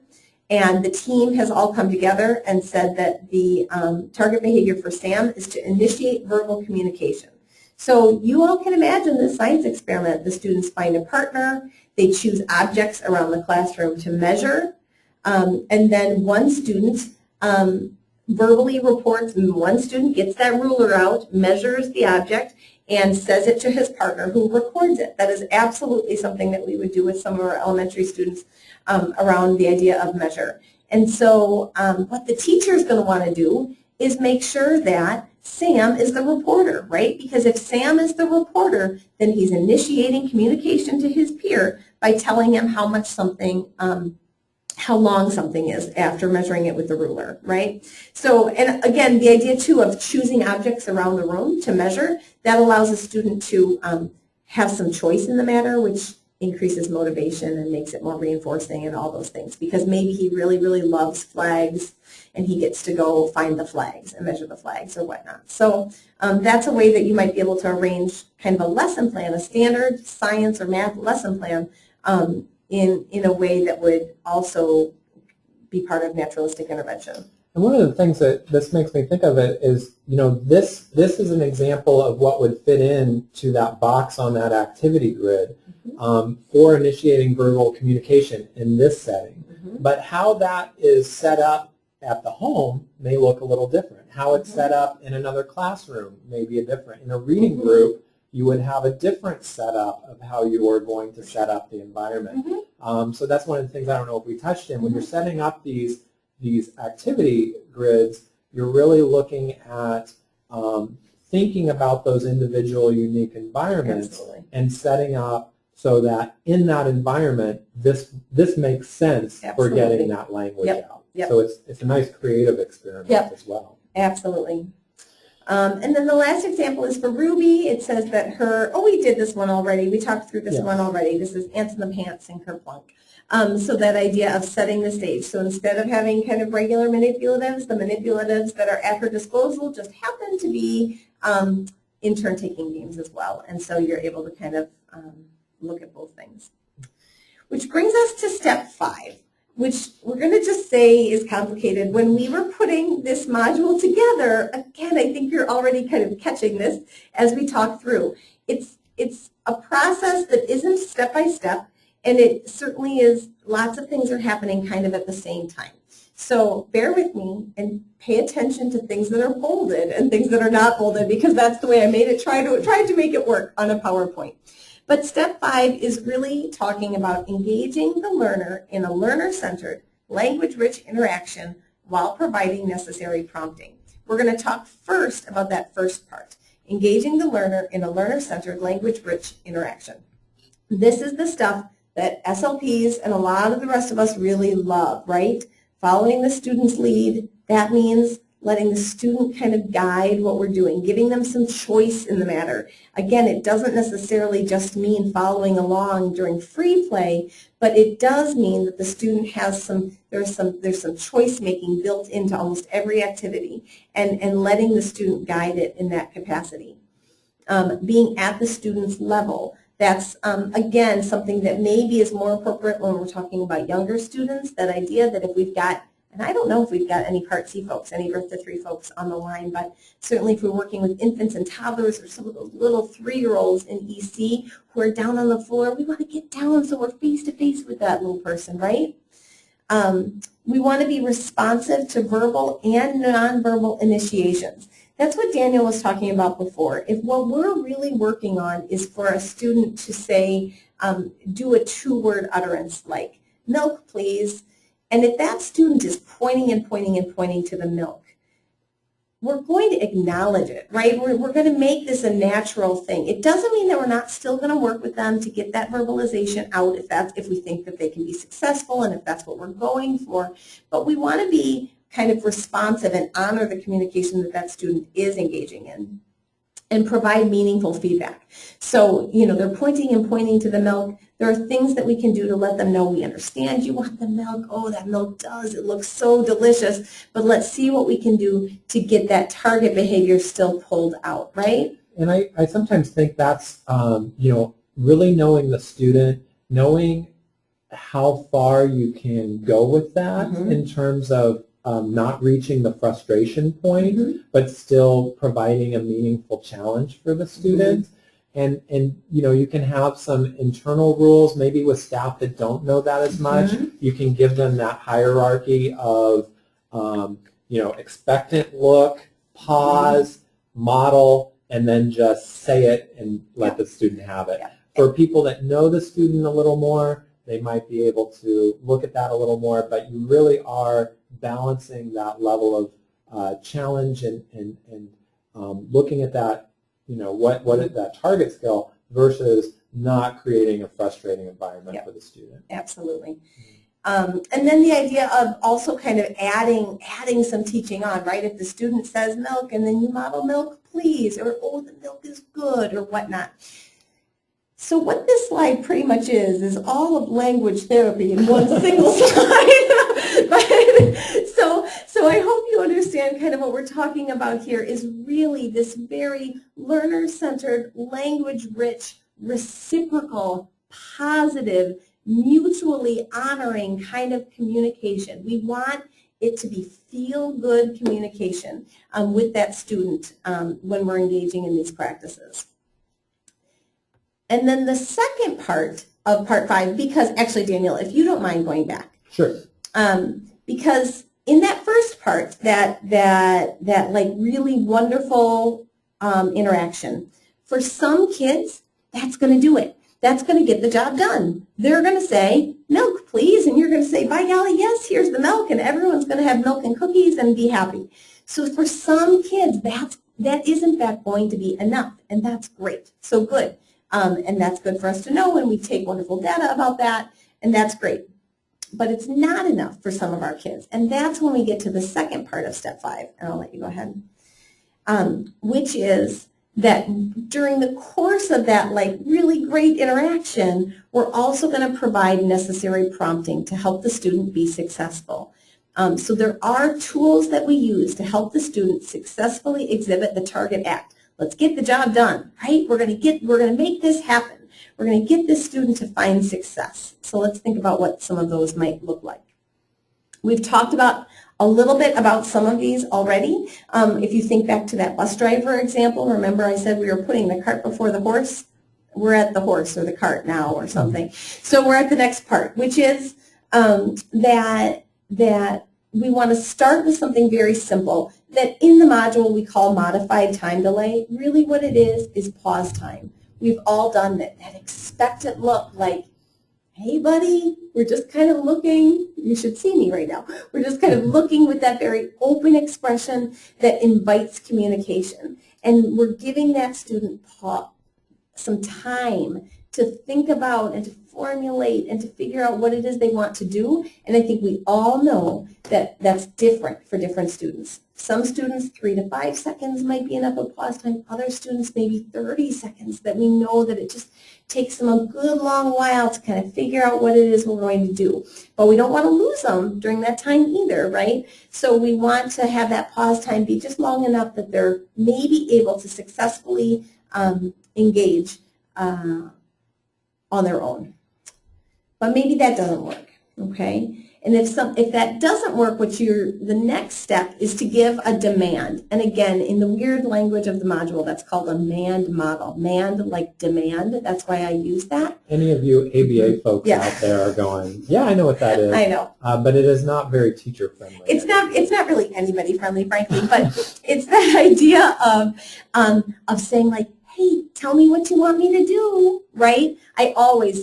and the team has all come together and said that the target behavior for Sam is to initiate verbal communication. So you all can imagine this science experiment. The students find a partner, they choose objects around the classroom to measure, and then one student verbally reports, and one student gets that ruler out, measures the object, and says it to his partner who records it. That is absolutely something that we would do with some of our elementary students around the idea of measure. And so what the teacher is going to want to do is make sure that Sam is the reporter, right? Because if Sam is the reporter, then he's initiating communication to his peer by telling him how much something how long something is after measuring it with the ruler, right? So, and again, the idea too of choosing objects around the room to measure, that allows a student to have some choice in the matter, which increases motivation and makes it more reinforcing and all those things, because maybe he really, really loves flags and he gets to go find the flags and measure the flags or whatnot. So that's a way that you might be able to arrange kind of a lesson plan, a standard science or math lesson plan in a way that would also be part of naturalistic intervention. And one of the things that this makes me think of it is, you know, this is an example of what would fit into that box on that activity grid for initiating verbal communication in this setting. But how that is set up at the home may look a little different. How it's set up in another classroom may be different. In a reading group, you would have a different setup of how you are going to set up the environment. So that's one of the things I don't know if we touched in. When you're setting up these activity grids, you're really looking at thinking about those individual unique environments and setting up so that in that environment, this makes sense for getting that language out. So it's a nice creative experiment as well. Absolutely. And then the last example is for Ruby. It says that we did this one already. We talked through this one already. This is Ants in the Pants and Kerplunk. So that idea of setting the stage. So instead of having kind of regular manipulatives, the manipulatives that are at her disposal just happen to be in turn-taking games as well. And so you're able to kind of look at both things. Which brings us to step 5, which we're going to just say is complicated. When we were putting this module together, again, I think you're already kind of catching this as we talk through. It's a process that isn't step-by-step, and it certainly is, lots of things are happening kind of at the same time. So bear with me and pay attention to things that are bolded and things that are not bolded, because that's the way I made it, tried to make it work on a PowerPoint. But step 5 is really talking about engaging the learner in a learner-centered, language-rich interaction while providing necessary prompting. We're going to talk first about that first part, engaging the learner in a learner-centered, language-rich interaction. This is the stuff that SLPs and a lot of the rest of us really love, right? Following the student's lead, that means letting the student kind of guide what we're doing, giving them some choice in the matter. Again, it doesn't necessarily just mean following along during free play, but it does mean that the student has there's some choice making built into almost every activity, and letting the student guide it in that capacity. Being at the student's level, that's again something that maybe is more appropriate when we're talking about younger students, that idea that if we've got, and I don't know if we've got any Part C folks, any birth to 3 folks on the line, but certainly if we're working with infants and toddlers or some of those little 3-year-olds in EC who are down on the floor, we want to get down so we're face to face with that little person, right? We want to be responsive to verbal and nonverbal initiations. That's what Daniel was talking about before. If what we're really working on is for a student to say, do a 2-word utterance like, milk please, and if that student is pointing and pointing and pointing to the milk, we're going to acknowledge it, right? We're going to make this a natural thing. It doesn't mean that we're not still going to work with them to get that verbalization out if we think that they can be successful and if that's what we're going for. But we want to be kind of responsive and honor the communication that that student is engaging in and provide meaningful feedback. So, you know, they're pointing and pointing to the milk. There are things that we can do to let them know we understand you want the milk. Oh, that milk does. It looks so delicious. But let's see what we can do to get that target behavior still pulled out, right? And I sometimes think that's, you know, really knowing the student, knowing how far you can go with that in terms of not reaching the frustration point, but still providing a meaningful challenge for the student. And you know, you can have some internal rules, maybe with staff that don't know that as much. You can give them that hierarchy of, you know, expectant look, pause, model, and then just say it and let the student have it. For people that know the student a little more, they might be able to look at that a little more, but you really are balancing that level of challenge and looking at that, you know, what is that target skill versus not creating a frustrating environment for the student. Absolutely. And then the idea of also kind of adding some teaching on, right? If the student says milk and then you model milk, please, or oh, the milk is good, or whatnot. So what this slide pretty much is all of language therapy in one single slide. So I hope you understand kind of what we're talking about here is really this very learner-centered, language-rich, reciprocal, positive, mutually honoring kind of communication. We want it to be feel-good communication with that student when we're engaging in these practices. And then the second part of Part 5, because actually, Daniel, if you don't mind going back. Sure. Because in that first part, that like really wonderful interaction, for some kids, that's going to do it. That's going to get the job done. They're going to say, milk, please, and you're going to say, by golly, yes, here's the milk, and everyone's going to have milk and cookies and be happy. So for some kids, that is in fact going to be enough, and that's great. So good. And that's good for us to know, and we take wonderful data about that, and that's great. But it's not enough for some of our kids, and that's when we get to the second part of Step 5, and I'll let you go ahead, which is that during the course of that like really great interaction, we're also going to provide necessary prompting to help the student be successful. So there are tools that we use to help the student successfully exhibit the target act. Let's get the job done, right? We're going to make this happen. We're going to get this student to find success. So let's think about what some of those might look like. We've talked about a little bit about some of these already. If you think back to that bus driver example, remember I said we were putting the cart before the horse? We're at the horse or the cart now or something. So we're at the next part, which is that we want to start with something very simple that in the module we call modified time delay. Really what it is pause time. We've all done that expectant look like, hey buddy, we're just kind of looking, you should see me right now, we're just kind of looking with that very open expression that invites communication. And we're giving that student some time to think about and to formulate and to figure out what it is they want to do. And I think we all know that that's different for different students. Some students, 3 to 5 seconds might be enough of pause time. Other students, maybe 30 seconds, that we know that it just takes them a good long while to kind of figure out what it is we're going to do. But we don't want to lose them during that time either, right? So we want to have that pause time be just long enough that they're maybe able to successfully engage on their own. But maybe that doesn't work, okay? And if that doesn't work, the next step is to give a demand. And again, in the weird language of the module, that's called a MAND model. MAND, like demand, that's why I use that. Any of you ABA folks out there are going, yeah, I know what that is. I know. But it is not very teacher-friendly. It's not really anybody-friendly, frankly, but it's that idea of saying, like, hey, tell me what you want me to do, right?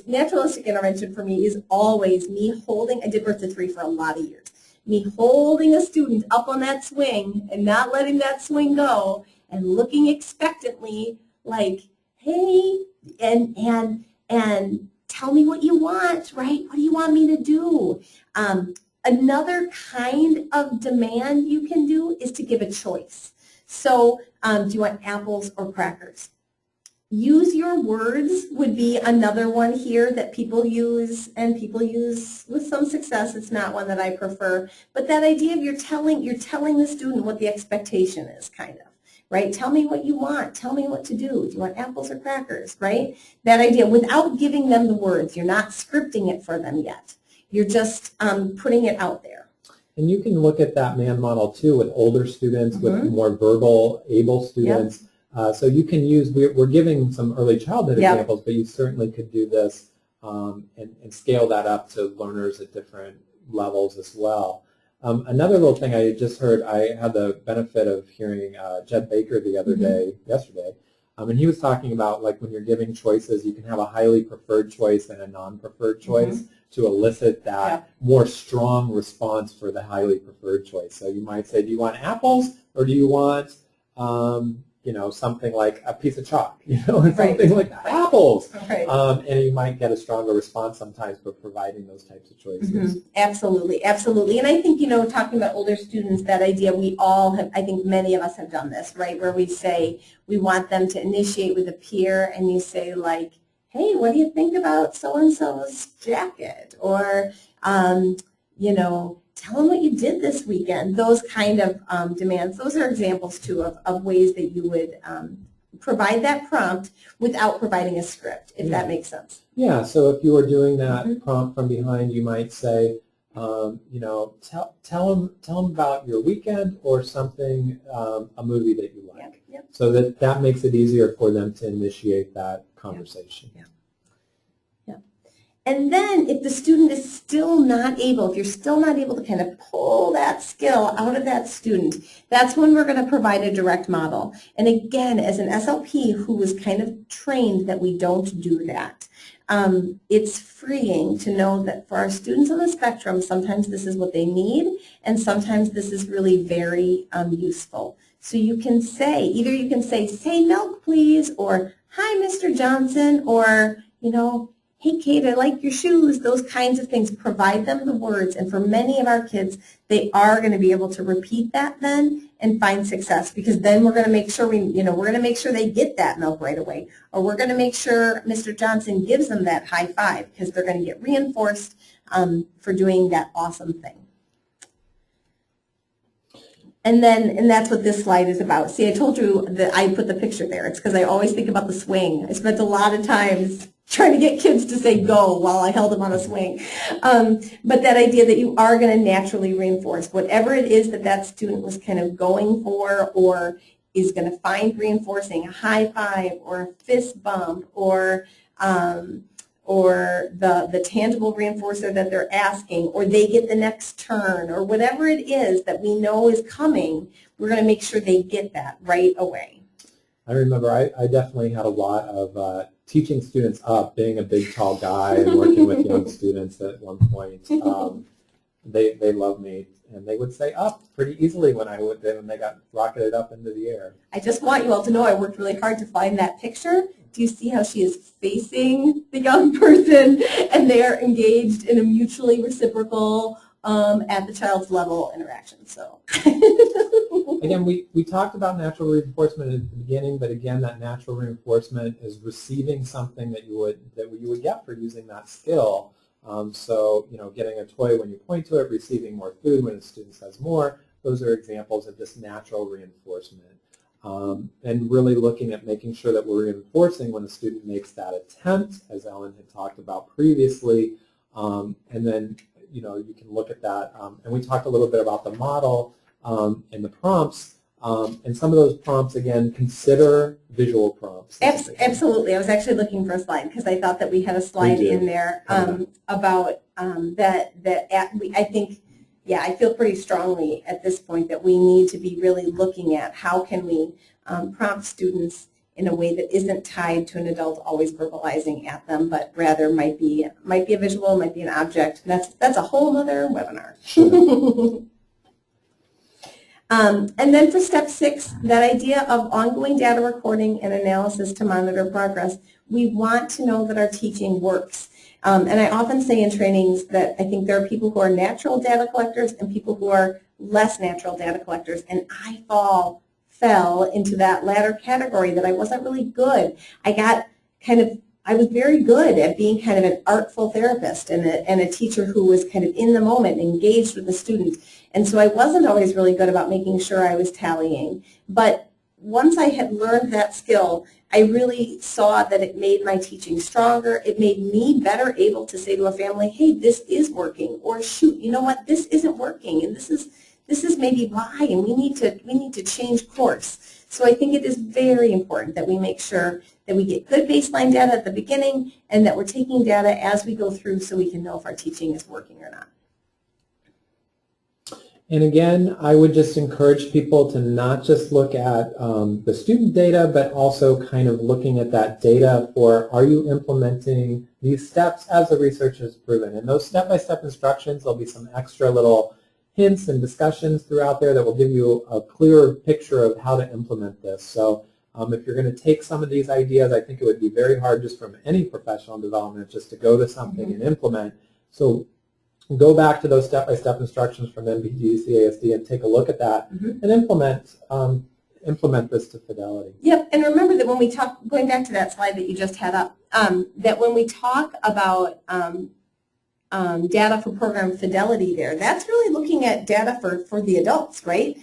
Naturalistic intervention for me is always me holding, I did birth to 3 for a lot of years, me holding a student up on that swing and not letting that swing go and looking expectantly like, hey, and tell me what you want, right? What do you want me to do? Another kind of demand you can do is to give a choice. So do you want apples or crackers? Use your words would be another one here that people use, and people use with some success. It's not one that I prefer, but that idea of you're telling the student what the expectation is, kind of, right? Tell me what you want. Tell me what to do. Do you want apples or crackers, right? That idea without giving them the words. You're not scripting it for them yet. You're just putting it out there. And you can look at that MAND model too with older students, with more verbal able students. Yep. So you can use, we're giving some early childhood examples, but you certainly could do this and scale that up to learners at different levels as well. Another little thing I just heard, I had the benefit of hearing Jed Baker the other day, yesterday, and he was talking about, like, when you're giving choices, you can have a highly preferred choice and a non-preferred choice to elicit that more strong response for the highly preferred choice. So you might say, do you want apples or do you want something like a piece of chalk, something like apples. Right. And you might get a stronger response sometimes for providing those types of choices. Absolutely, absolutely. And I think, talking about older students, that idea we all have, I think many of us have done this, right, where we say we want them to initiate with a peer, and you say, like, hey, what do you think about so-and-so's jacket? Or, tell them what you did this weekend. Those kind of demands. Those are examples, too, of ways that you would provide that prompt without providing a script, if that makes sense. Yeah, so if you were doing that prompt from behind, you might say, tell them about your weekend or something, a movie that you like. Yep. So that makes it easier for them to initiate that conversation. Yeah. And then if the student is still not able, if you're still not able to kind of pull that skill out of that student, that's when we're going to provide a direct model. And again, as an SLP who was kind of trained that we don't do that, it's freeing to know that for our students on the spectrum, sometimes this is what they need, and sometimes this is really very useful. So you can say, either you can say milk please, or hi Mr. Johnson, or, hey, Kate, I like your shoes, those kinds of things. Provide them the words, and for many of our kids, they are going to be able to repeat that then and find success, because then we're going to make sure we're going to make sure they get that milk right away, or we're going to make sure Mr. Johnson gives them that high five, because they're going to get reinforced for doing that awesome thing. And that's what this slide is about. See, I told you that I put the picture there. It's because I always think about the swing. I spent a lot of times trying to get kids to say go while I held them on a swing. But that idea that you are going to naturally reinforce whatever it is that student was kind of going for, or is going to find reinforcing, a high five or a fist bump, or the tangible reinforcer that they're asking, or they get the next turn, or whatever it is that we know is coming, we're going to make sure they get that right away. I remember I definitely had a lot of teaching students up, being a big, tall guy and working with young students at one point. They loved me, and they would say up pretty easily when they got rocketed up into the air. I just want you all to know I worked really hard to find that picture. Do you see how she is facing the young person, and they are engaged in a mutually reciprocal, at the child's level interaction? So. Again, we talked about natural reinforcement at the beginning, but again, that natural reinforcement is receiving something that you would get for using that skill. So, getting a toy when you point to it, receiving more food when a student says more, those are examples of this natural reinforcement. And really looking at making sure that we're reinforcing when a student makes that attempt, as Ellen had talked about previously, and then, you can look at that. And we talked a little bit about the model and the prompts. And some of those prompts, again, consider visual prompts. Absolutely. I was actually looking for a slide because I thought that we had a slide in there about I think, yeah, I feel pretty strongly at this point that we need to be really looking at how can we prompt students in a way that isn't tied to an adult always verbalizing at them, but rather might be a visual, might be an object. And that's a whole other webinar. Sure. And then for step 6, that idea of ongoing data recording and analysis to monitor progress, we want to know that our teaching works. And I often say in trainings that I think there are people who are natural data collectors and people who are less natural data collectors, and I fell into that latter category, that I wasn't really good. I was very good at being kind of an artful therapist and a teacher who was kind of in the moment, engaged with the student. And so I wasn't always really good about making sure I was tallying. But once I had learned that skill, I really saw that it made my teaching stronger. It made me better able to say to a family, hey, this is working, or shoot, you know what, this isn't working, and this is maybe why, and we need to change course. So I think it is very important that we make sure that we get good baseline data at the beginning and that we're taking data as we go through so we can know if our teaching is working or not. And again, I would just encourage people to not just look at the student data, but also kind of looking at that data for, are you implementing these steps as the research has proven? And those step-by-step instructions, there'll be some extra little hints and discussions throughout there that will give you a clearer picture of how to implement this. So if you're going to take some of these ideas, I think it would be very hard just from any professional development just to go to something and implement. So go back to those step-by-step instructions from MPD, CASD, and take a look at that and implement this to fidelity. Yep, and remember that when we talk, going back to that slide that you just had up, that when we talk about data for program fidelity there, that's really looking at data for the adults, right?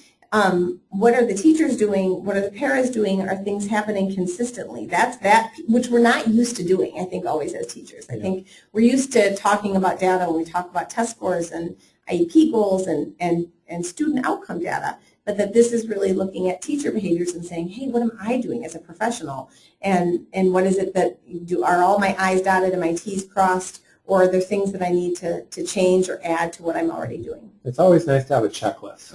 What are the teachers doing? What are the paras doing? Are things happening consistently? That's that, which we're not used to doing, I think, always as teachers. I think we're used to talking about data when we talk about test scores and IEP goals and student outcome data, but that this is really looking at teacher behaviors and saying, hey, what am I doing as a professional? And what is it that are all my I's dotted and my T's crossed? Or are there things that I need to change or add to what I'm already doing? It's always nice to have a checklist.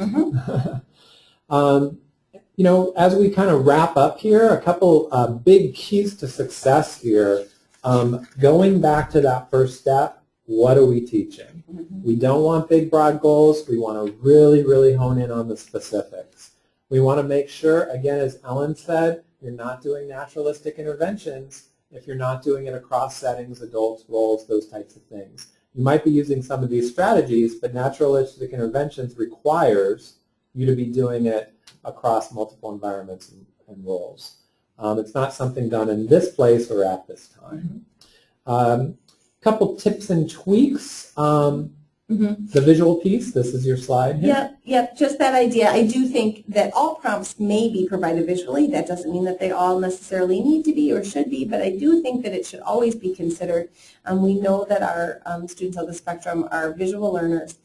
As we kind of wrap up here, a couple big keys to success here. Going back to that first step, what are we teaching? We don't want big, broad goals. We want to really, really hone in on the specifics. We want to make sure, again, as Ellen said, you're not doing naturalistic interventions if you're not doing it across settings, adults, roles, those types of things. You might be using some of these strategies, but naturalistic interventions requires you to be doing it across multiple environments and roles. It's not something done in this place or at this time. Couple tips and tweaks. The visual piece, this is your slide here. Yep, just that idea. I do think that all prompts may be provided visually. That doesn't mean that they all necessarily need to be or should be, but I do think that it should always be considered. We know that our students on the spectrum are visual learners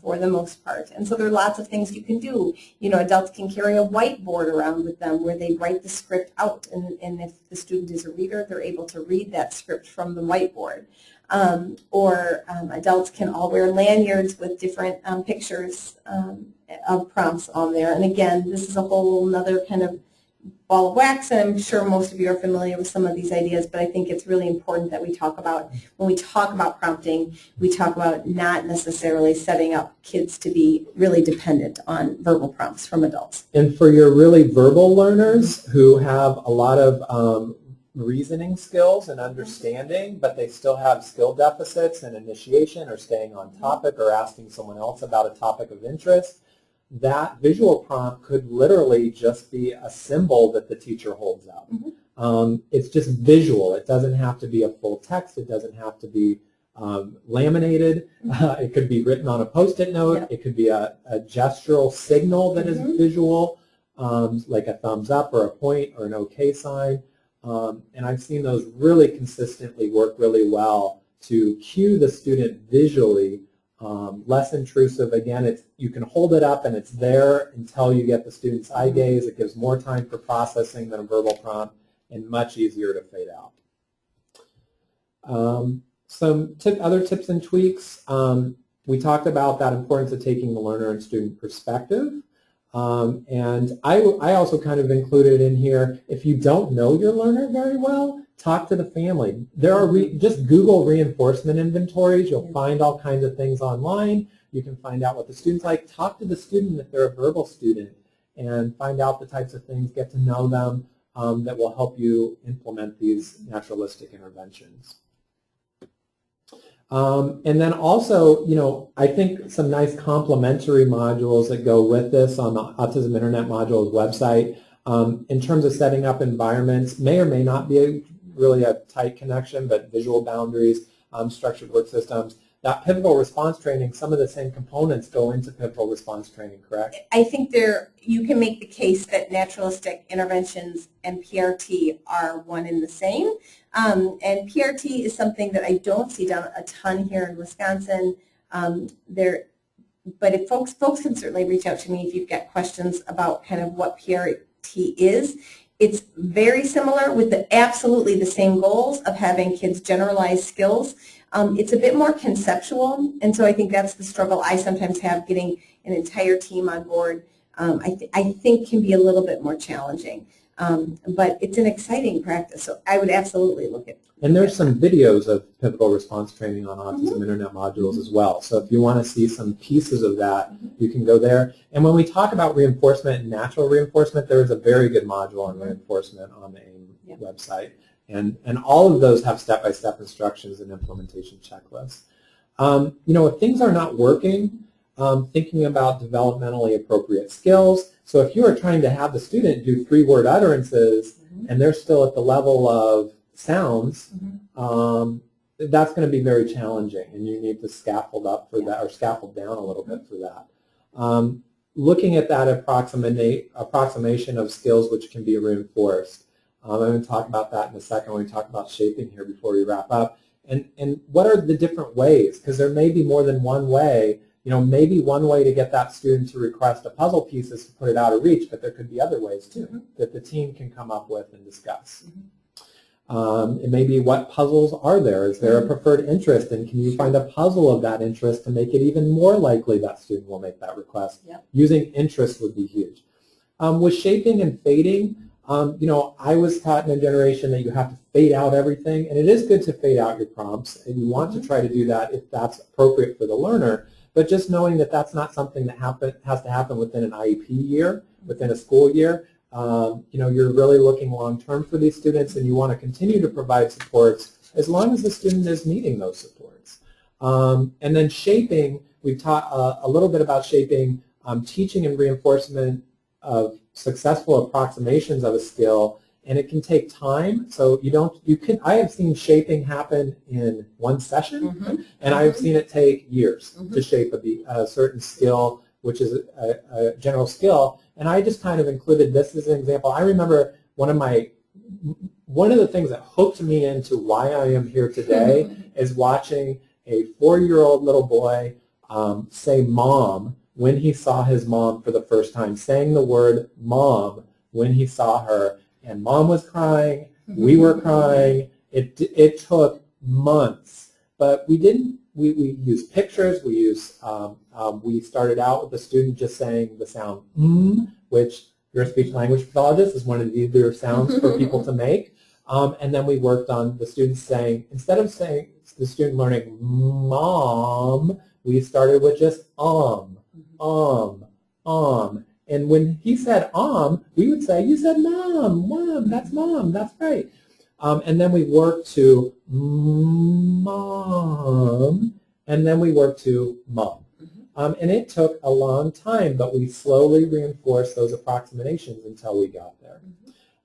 for the most part, and so there are lots of things you can do. Adults can carry a whiteboard around with them where they write the script out, and if the student is a reader, they're able to read that script from the whiteboard. Adults can all wear lanyards with different pictures of prompts on there. And again, this is a whole other kind of ball of wax, and I'm sure most of you are familiar with some of these ideas, but I think it's really important that we talk about, when we talk about prompting, we talk about not necessarily setting up kids to be really dependent on verbal prompts from adults. And for your really verbal learners who have a lot of reasoning skills and understanding, but they still have skill deficits in initiation or staying on topic or asking someone else about a topic of interest, that visual prompt could literally just be a symbol that the teacher holds up. It's just visual. It doesn't have to be a full text. It doesn't have to be laminated. It could be written on a Post-it note. Yep. It could be a gestural signal that is visual, like a thumbs up or a point or an OK sign. And I've seen those really consistently work really well to cue the student visually. Less intrusive. Again, you can hold it up and it's there until you get the student's eye gaze. It gives more time for processing than a verbal prompt and much easier to fade out. Some other tips and tweaks. We talked about that importance of taking the learner and student perspective. And I also kind of included in here, if you don't know your learner very well, talk to the family. There are just Google reinforcement inventories. You'll find all kinds of things online. You can find out what the student's like. Talk to the student if they're a verbal student and find out the types of things, get to know them that will help you implement these naturalistic interventions. And then also, I think some nice complementary modules that go with this on the Autism Internet Modules website in terms of setting up environments may or may not be really a tight connection, but visual boundaries, structured work systems. That pivotal response training, some of the same components go into pivotal response training, correct? I think you can make the case that naturalistic interventions and PRT are one and the same. And PRT is something that I don't see done a ton here in Wisconsin. But if folks can certainly reach out to me if you've got questions about kind of what PRT is. It's very similar with absolutely the same goals of having kids generalize skills. It's a bit more conceptual, and so I think that's the struggle I sometimes have getting an entire team on board. I think can be a little bit more challenging, but it's an exciting practice, so I would absolutely look at it. And there's some videos of pivotal response training on Autism Internet Modules as well, so if you want to see some pieces of that, you can go there. And when we talk about reinforcement and natural reinforcement, there is a very good module on reinforcement on the AIM website. And all of those have step-by-step instructions and implementation checklists. If things are not working, thinking about developmentally appropriate skills. So if you are trying to have the student do 3-word utterances and they're still at the level of sounds, that's going to be very challenging, and you need to scaffold up for that, or scaffold down a little bit for that. Looking at that approximation of skills which can be reinforced. I'm going to talk about that in a second when we talk about shaping here before we wrap up. And what are the different ways? Because there may be more than one way. Maybe one way to get that student to request a puzzle piece is to put it out of reach, but there could be other ways too that the team can come up with and discuss. It may be, what puzzles are there? Is there a preferred interest, and can you find a puzzle of that interest to make it even more likely that student will make that request? Using interest would be huge. With shaping and fading, I was taught in a generation that you have to fade out everything, and it is good to fade out your prompts, and you want to try to do that if that's appropriate for the learner, but just knowing that that's not something that has to happen within an IEP year, within a school year. You're really looking long-term for these students, and you want to continue to provide supports as long as the student is meeting those supports. And then shaping, we've taught a little bit about shaping, teaching and reinforcement of successful approximations of a skill, and it can take time. So I have seen shaping happen in one session, and I've seen it take years to shape a certain skill, which is a general skill. And I just kind of included this as an example. I remember one of the things that hooked me into why I am here today is watching a 4-year-old little boy say mom when he saw his mom for the first time, saying the word mom when he saw her. And mom was crying, we were crying. It took months, but we used pictures. We started out with the student just saying the sound which you're a speech language pathologist is one of the easier sounds for people to make. And then we worked on the students saying, instead of saying the student learning mom, we started with just And when he said we would say, you said mom, that's right. And then we worked to mom, and then we worked to mom. And it took a long time, but we slowly reinforced those approximations until we got there.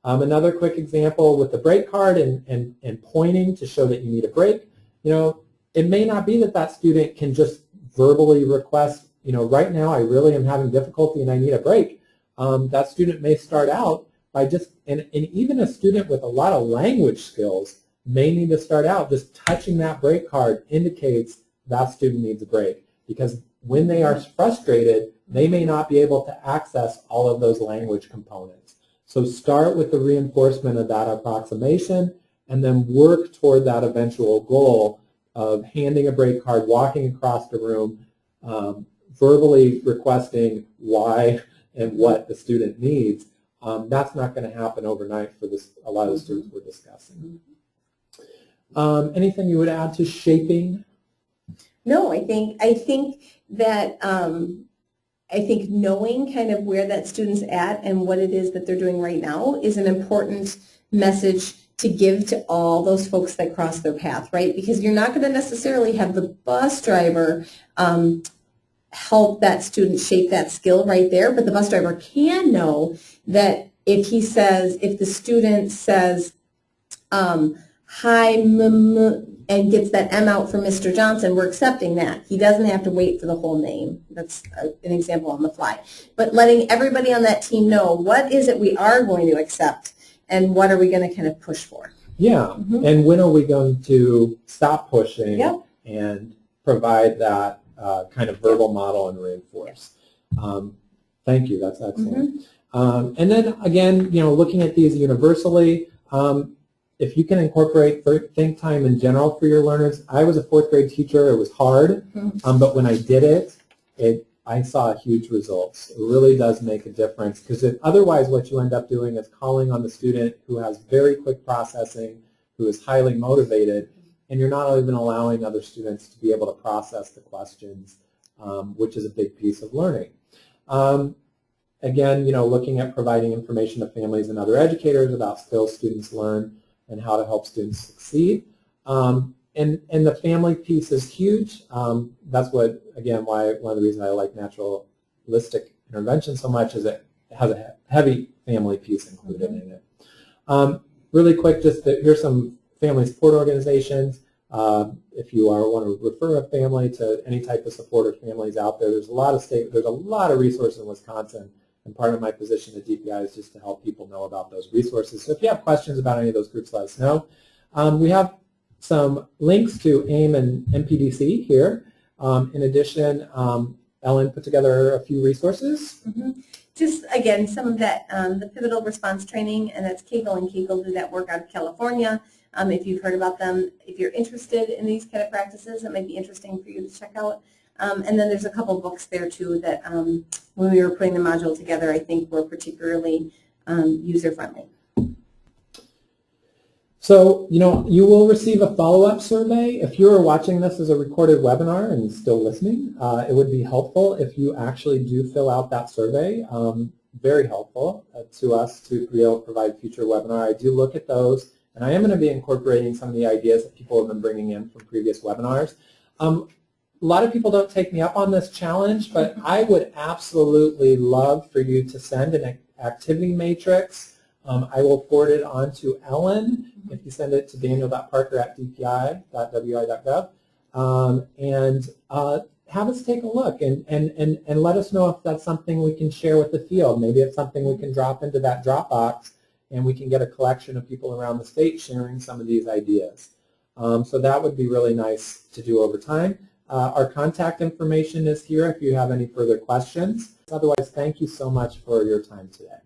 Another quick example with the break card and pointing to show that you need a break. It may not be that that student can just verbally request, right now I really am having difficulty and I need a break. That student may start out by just, and even a student with a lot of language skills may need to start out just touching that break card indicates that student needs a break, because when they are frustrated, they may not be able to access all of those language components. So start with the reinforcement of that approximation and then work toward that eventual goal of handing a break card, walking across the room, verbally requesting why and what the student needs. That's not going to happen overnight for a lot of the students we're discussing. Anything you would add to shaping? No, I think that I think knowing kind of where that student's at and what it is that they're doing right now is an important message to give to all those folks that cross their path, right? Because you're not going to necessarily have the bus driver help that student shape that skill right there, but the bus driver can know that if the student says, hi, and gets that M out for Mr. Johnson, we're accepting that. He doesn't have to wait for the whole name. That's an example on the fly. But letting everybody on that team know what is it we are going to accept and what are we going to kind of push for. Yeah, and when are we going to stop pushing and provide that kind of verbal model and reinforce. Thank you, that's excellent. And then again, looking at these universally, if you can incorporate think time in general for your learners. I was a 4th grade teacher. It was hard, but when I did it, I saw huge results. It really does make a difference, because otherwise what you end up doing is calling on the student who has very quick processing, who is highly motivated, and you're not even allowing other students to be able to process the questions, which is a big piece of learning. Again, looking at providing information to families and other educators about skills students learn and how to help students succeed. And the family piece is huge. That's what, again, one of the reasons I like naturalistic intervention so much is it has a heavy family piece included in it. Really quick, here's some family support organizations. If you want to refer a family to any type of supportive families out there, there's a lot of resources in Wisconsin. And part of my position at DPI is just to help people know about those resources. So if you have questions about any of those groups, let us know. We have some links to AIM and MPDC here. In addition, Ellen put together a few resources. Just, again, some of that, the pivotal response training, and that's Kegel, and Kegel do that work out of California. If you've heard about them, if you're interested in these kind of practices, it might be interesting for you to check out. And then there's a couple books there too that when we were putting the module together, I think were particularly user-friendly. So, you will receive a follow-up survey. If you are watching this as a recorded webinar and still listening, it would be helpful if you actually do fill out that survey. Very helpful to us to be able to provide future webinar. I do look at those, and I am going to be incorporating some of the ideas that people have been bringing in from previous webinars. A lot of people don't take me up on this challenge, but I would absolutely love for you to send an activity matrix. I will forward it on to Ellen if you send it to daniel.parker@dpi.wi.gov, and have us take a look and let us know if that's something we can share with the field. Maybe it's something we can drop into that Dropbox and we can get a collection of people around the state sharing some of these ideas. So that would be really nice to do over time. Our contact information is here if you have any further questions. Otherwise, thank you so much for your time today.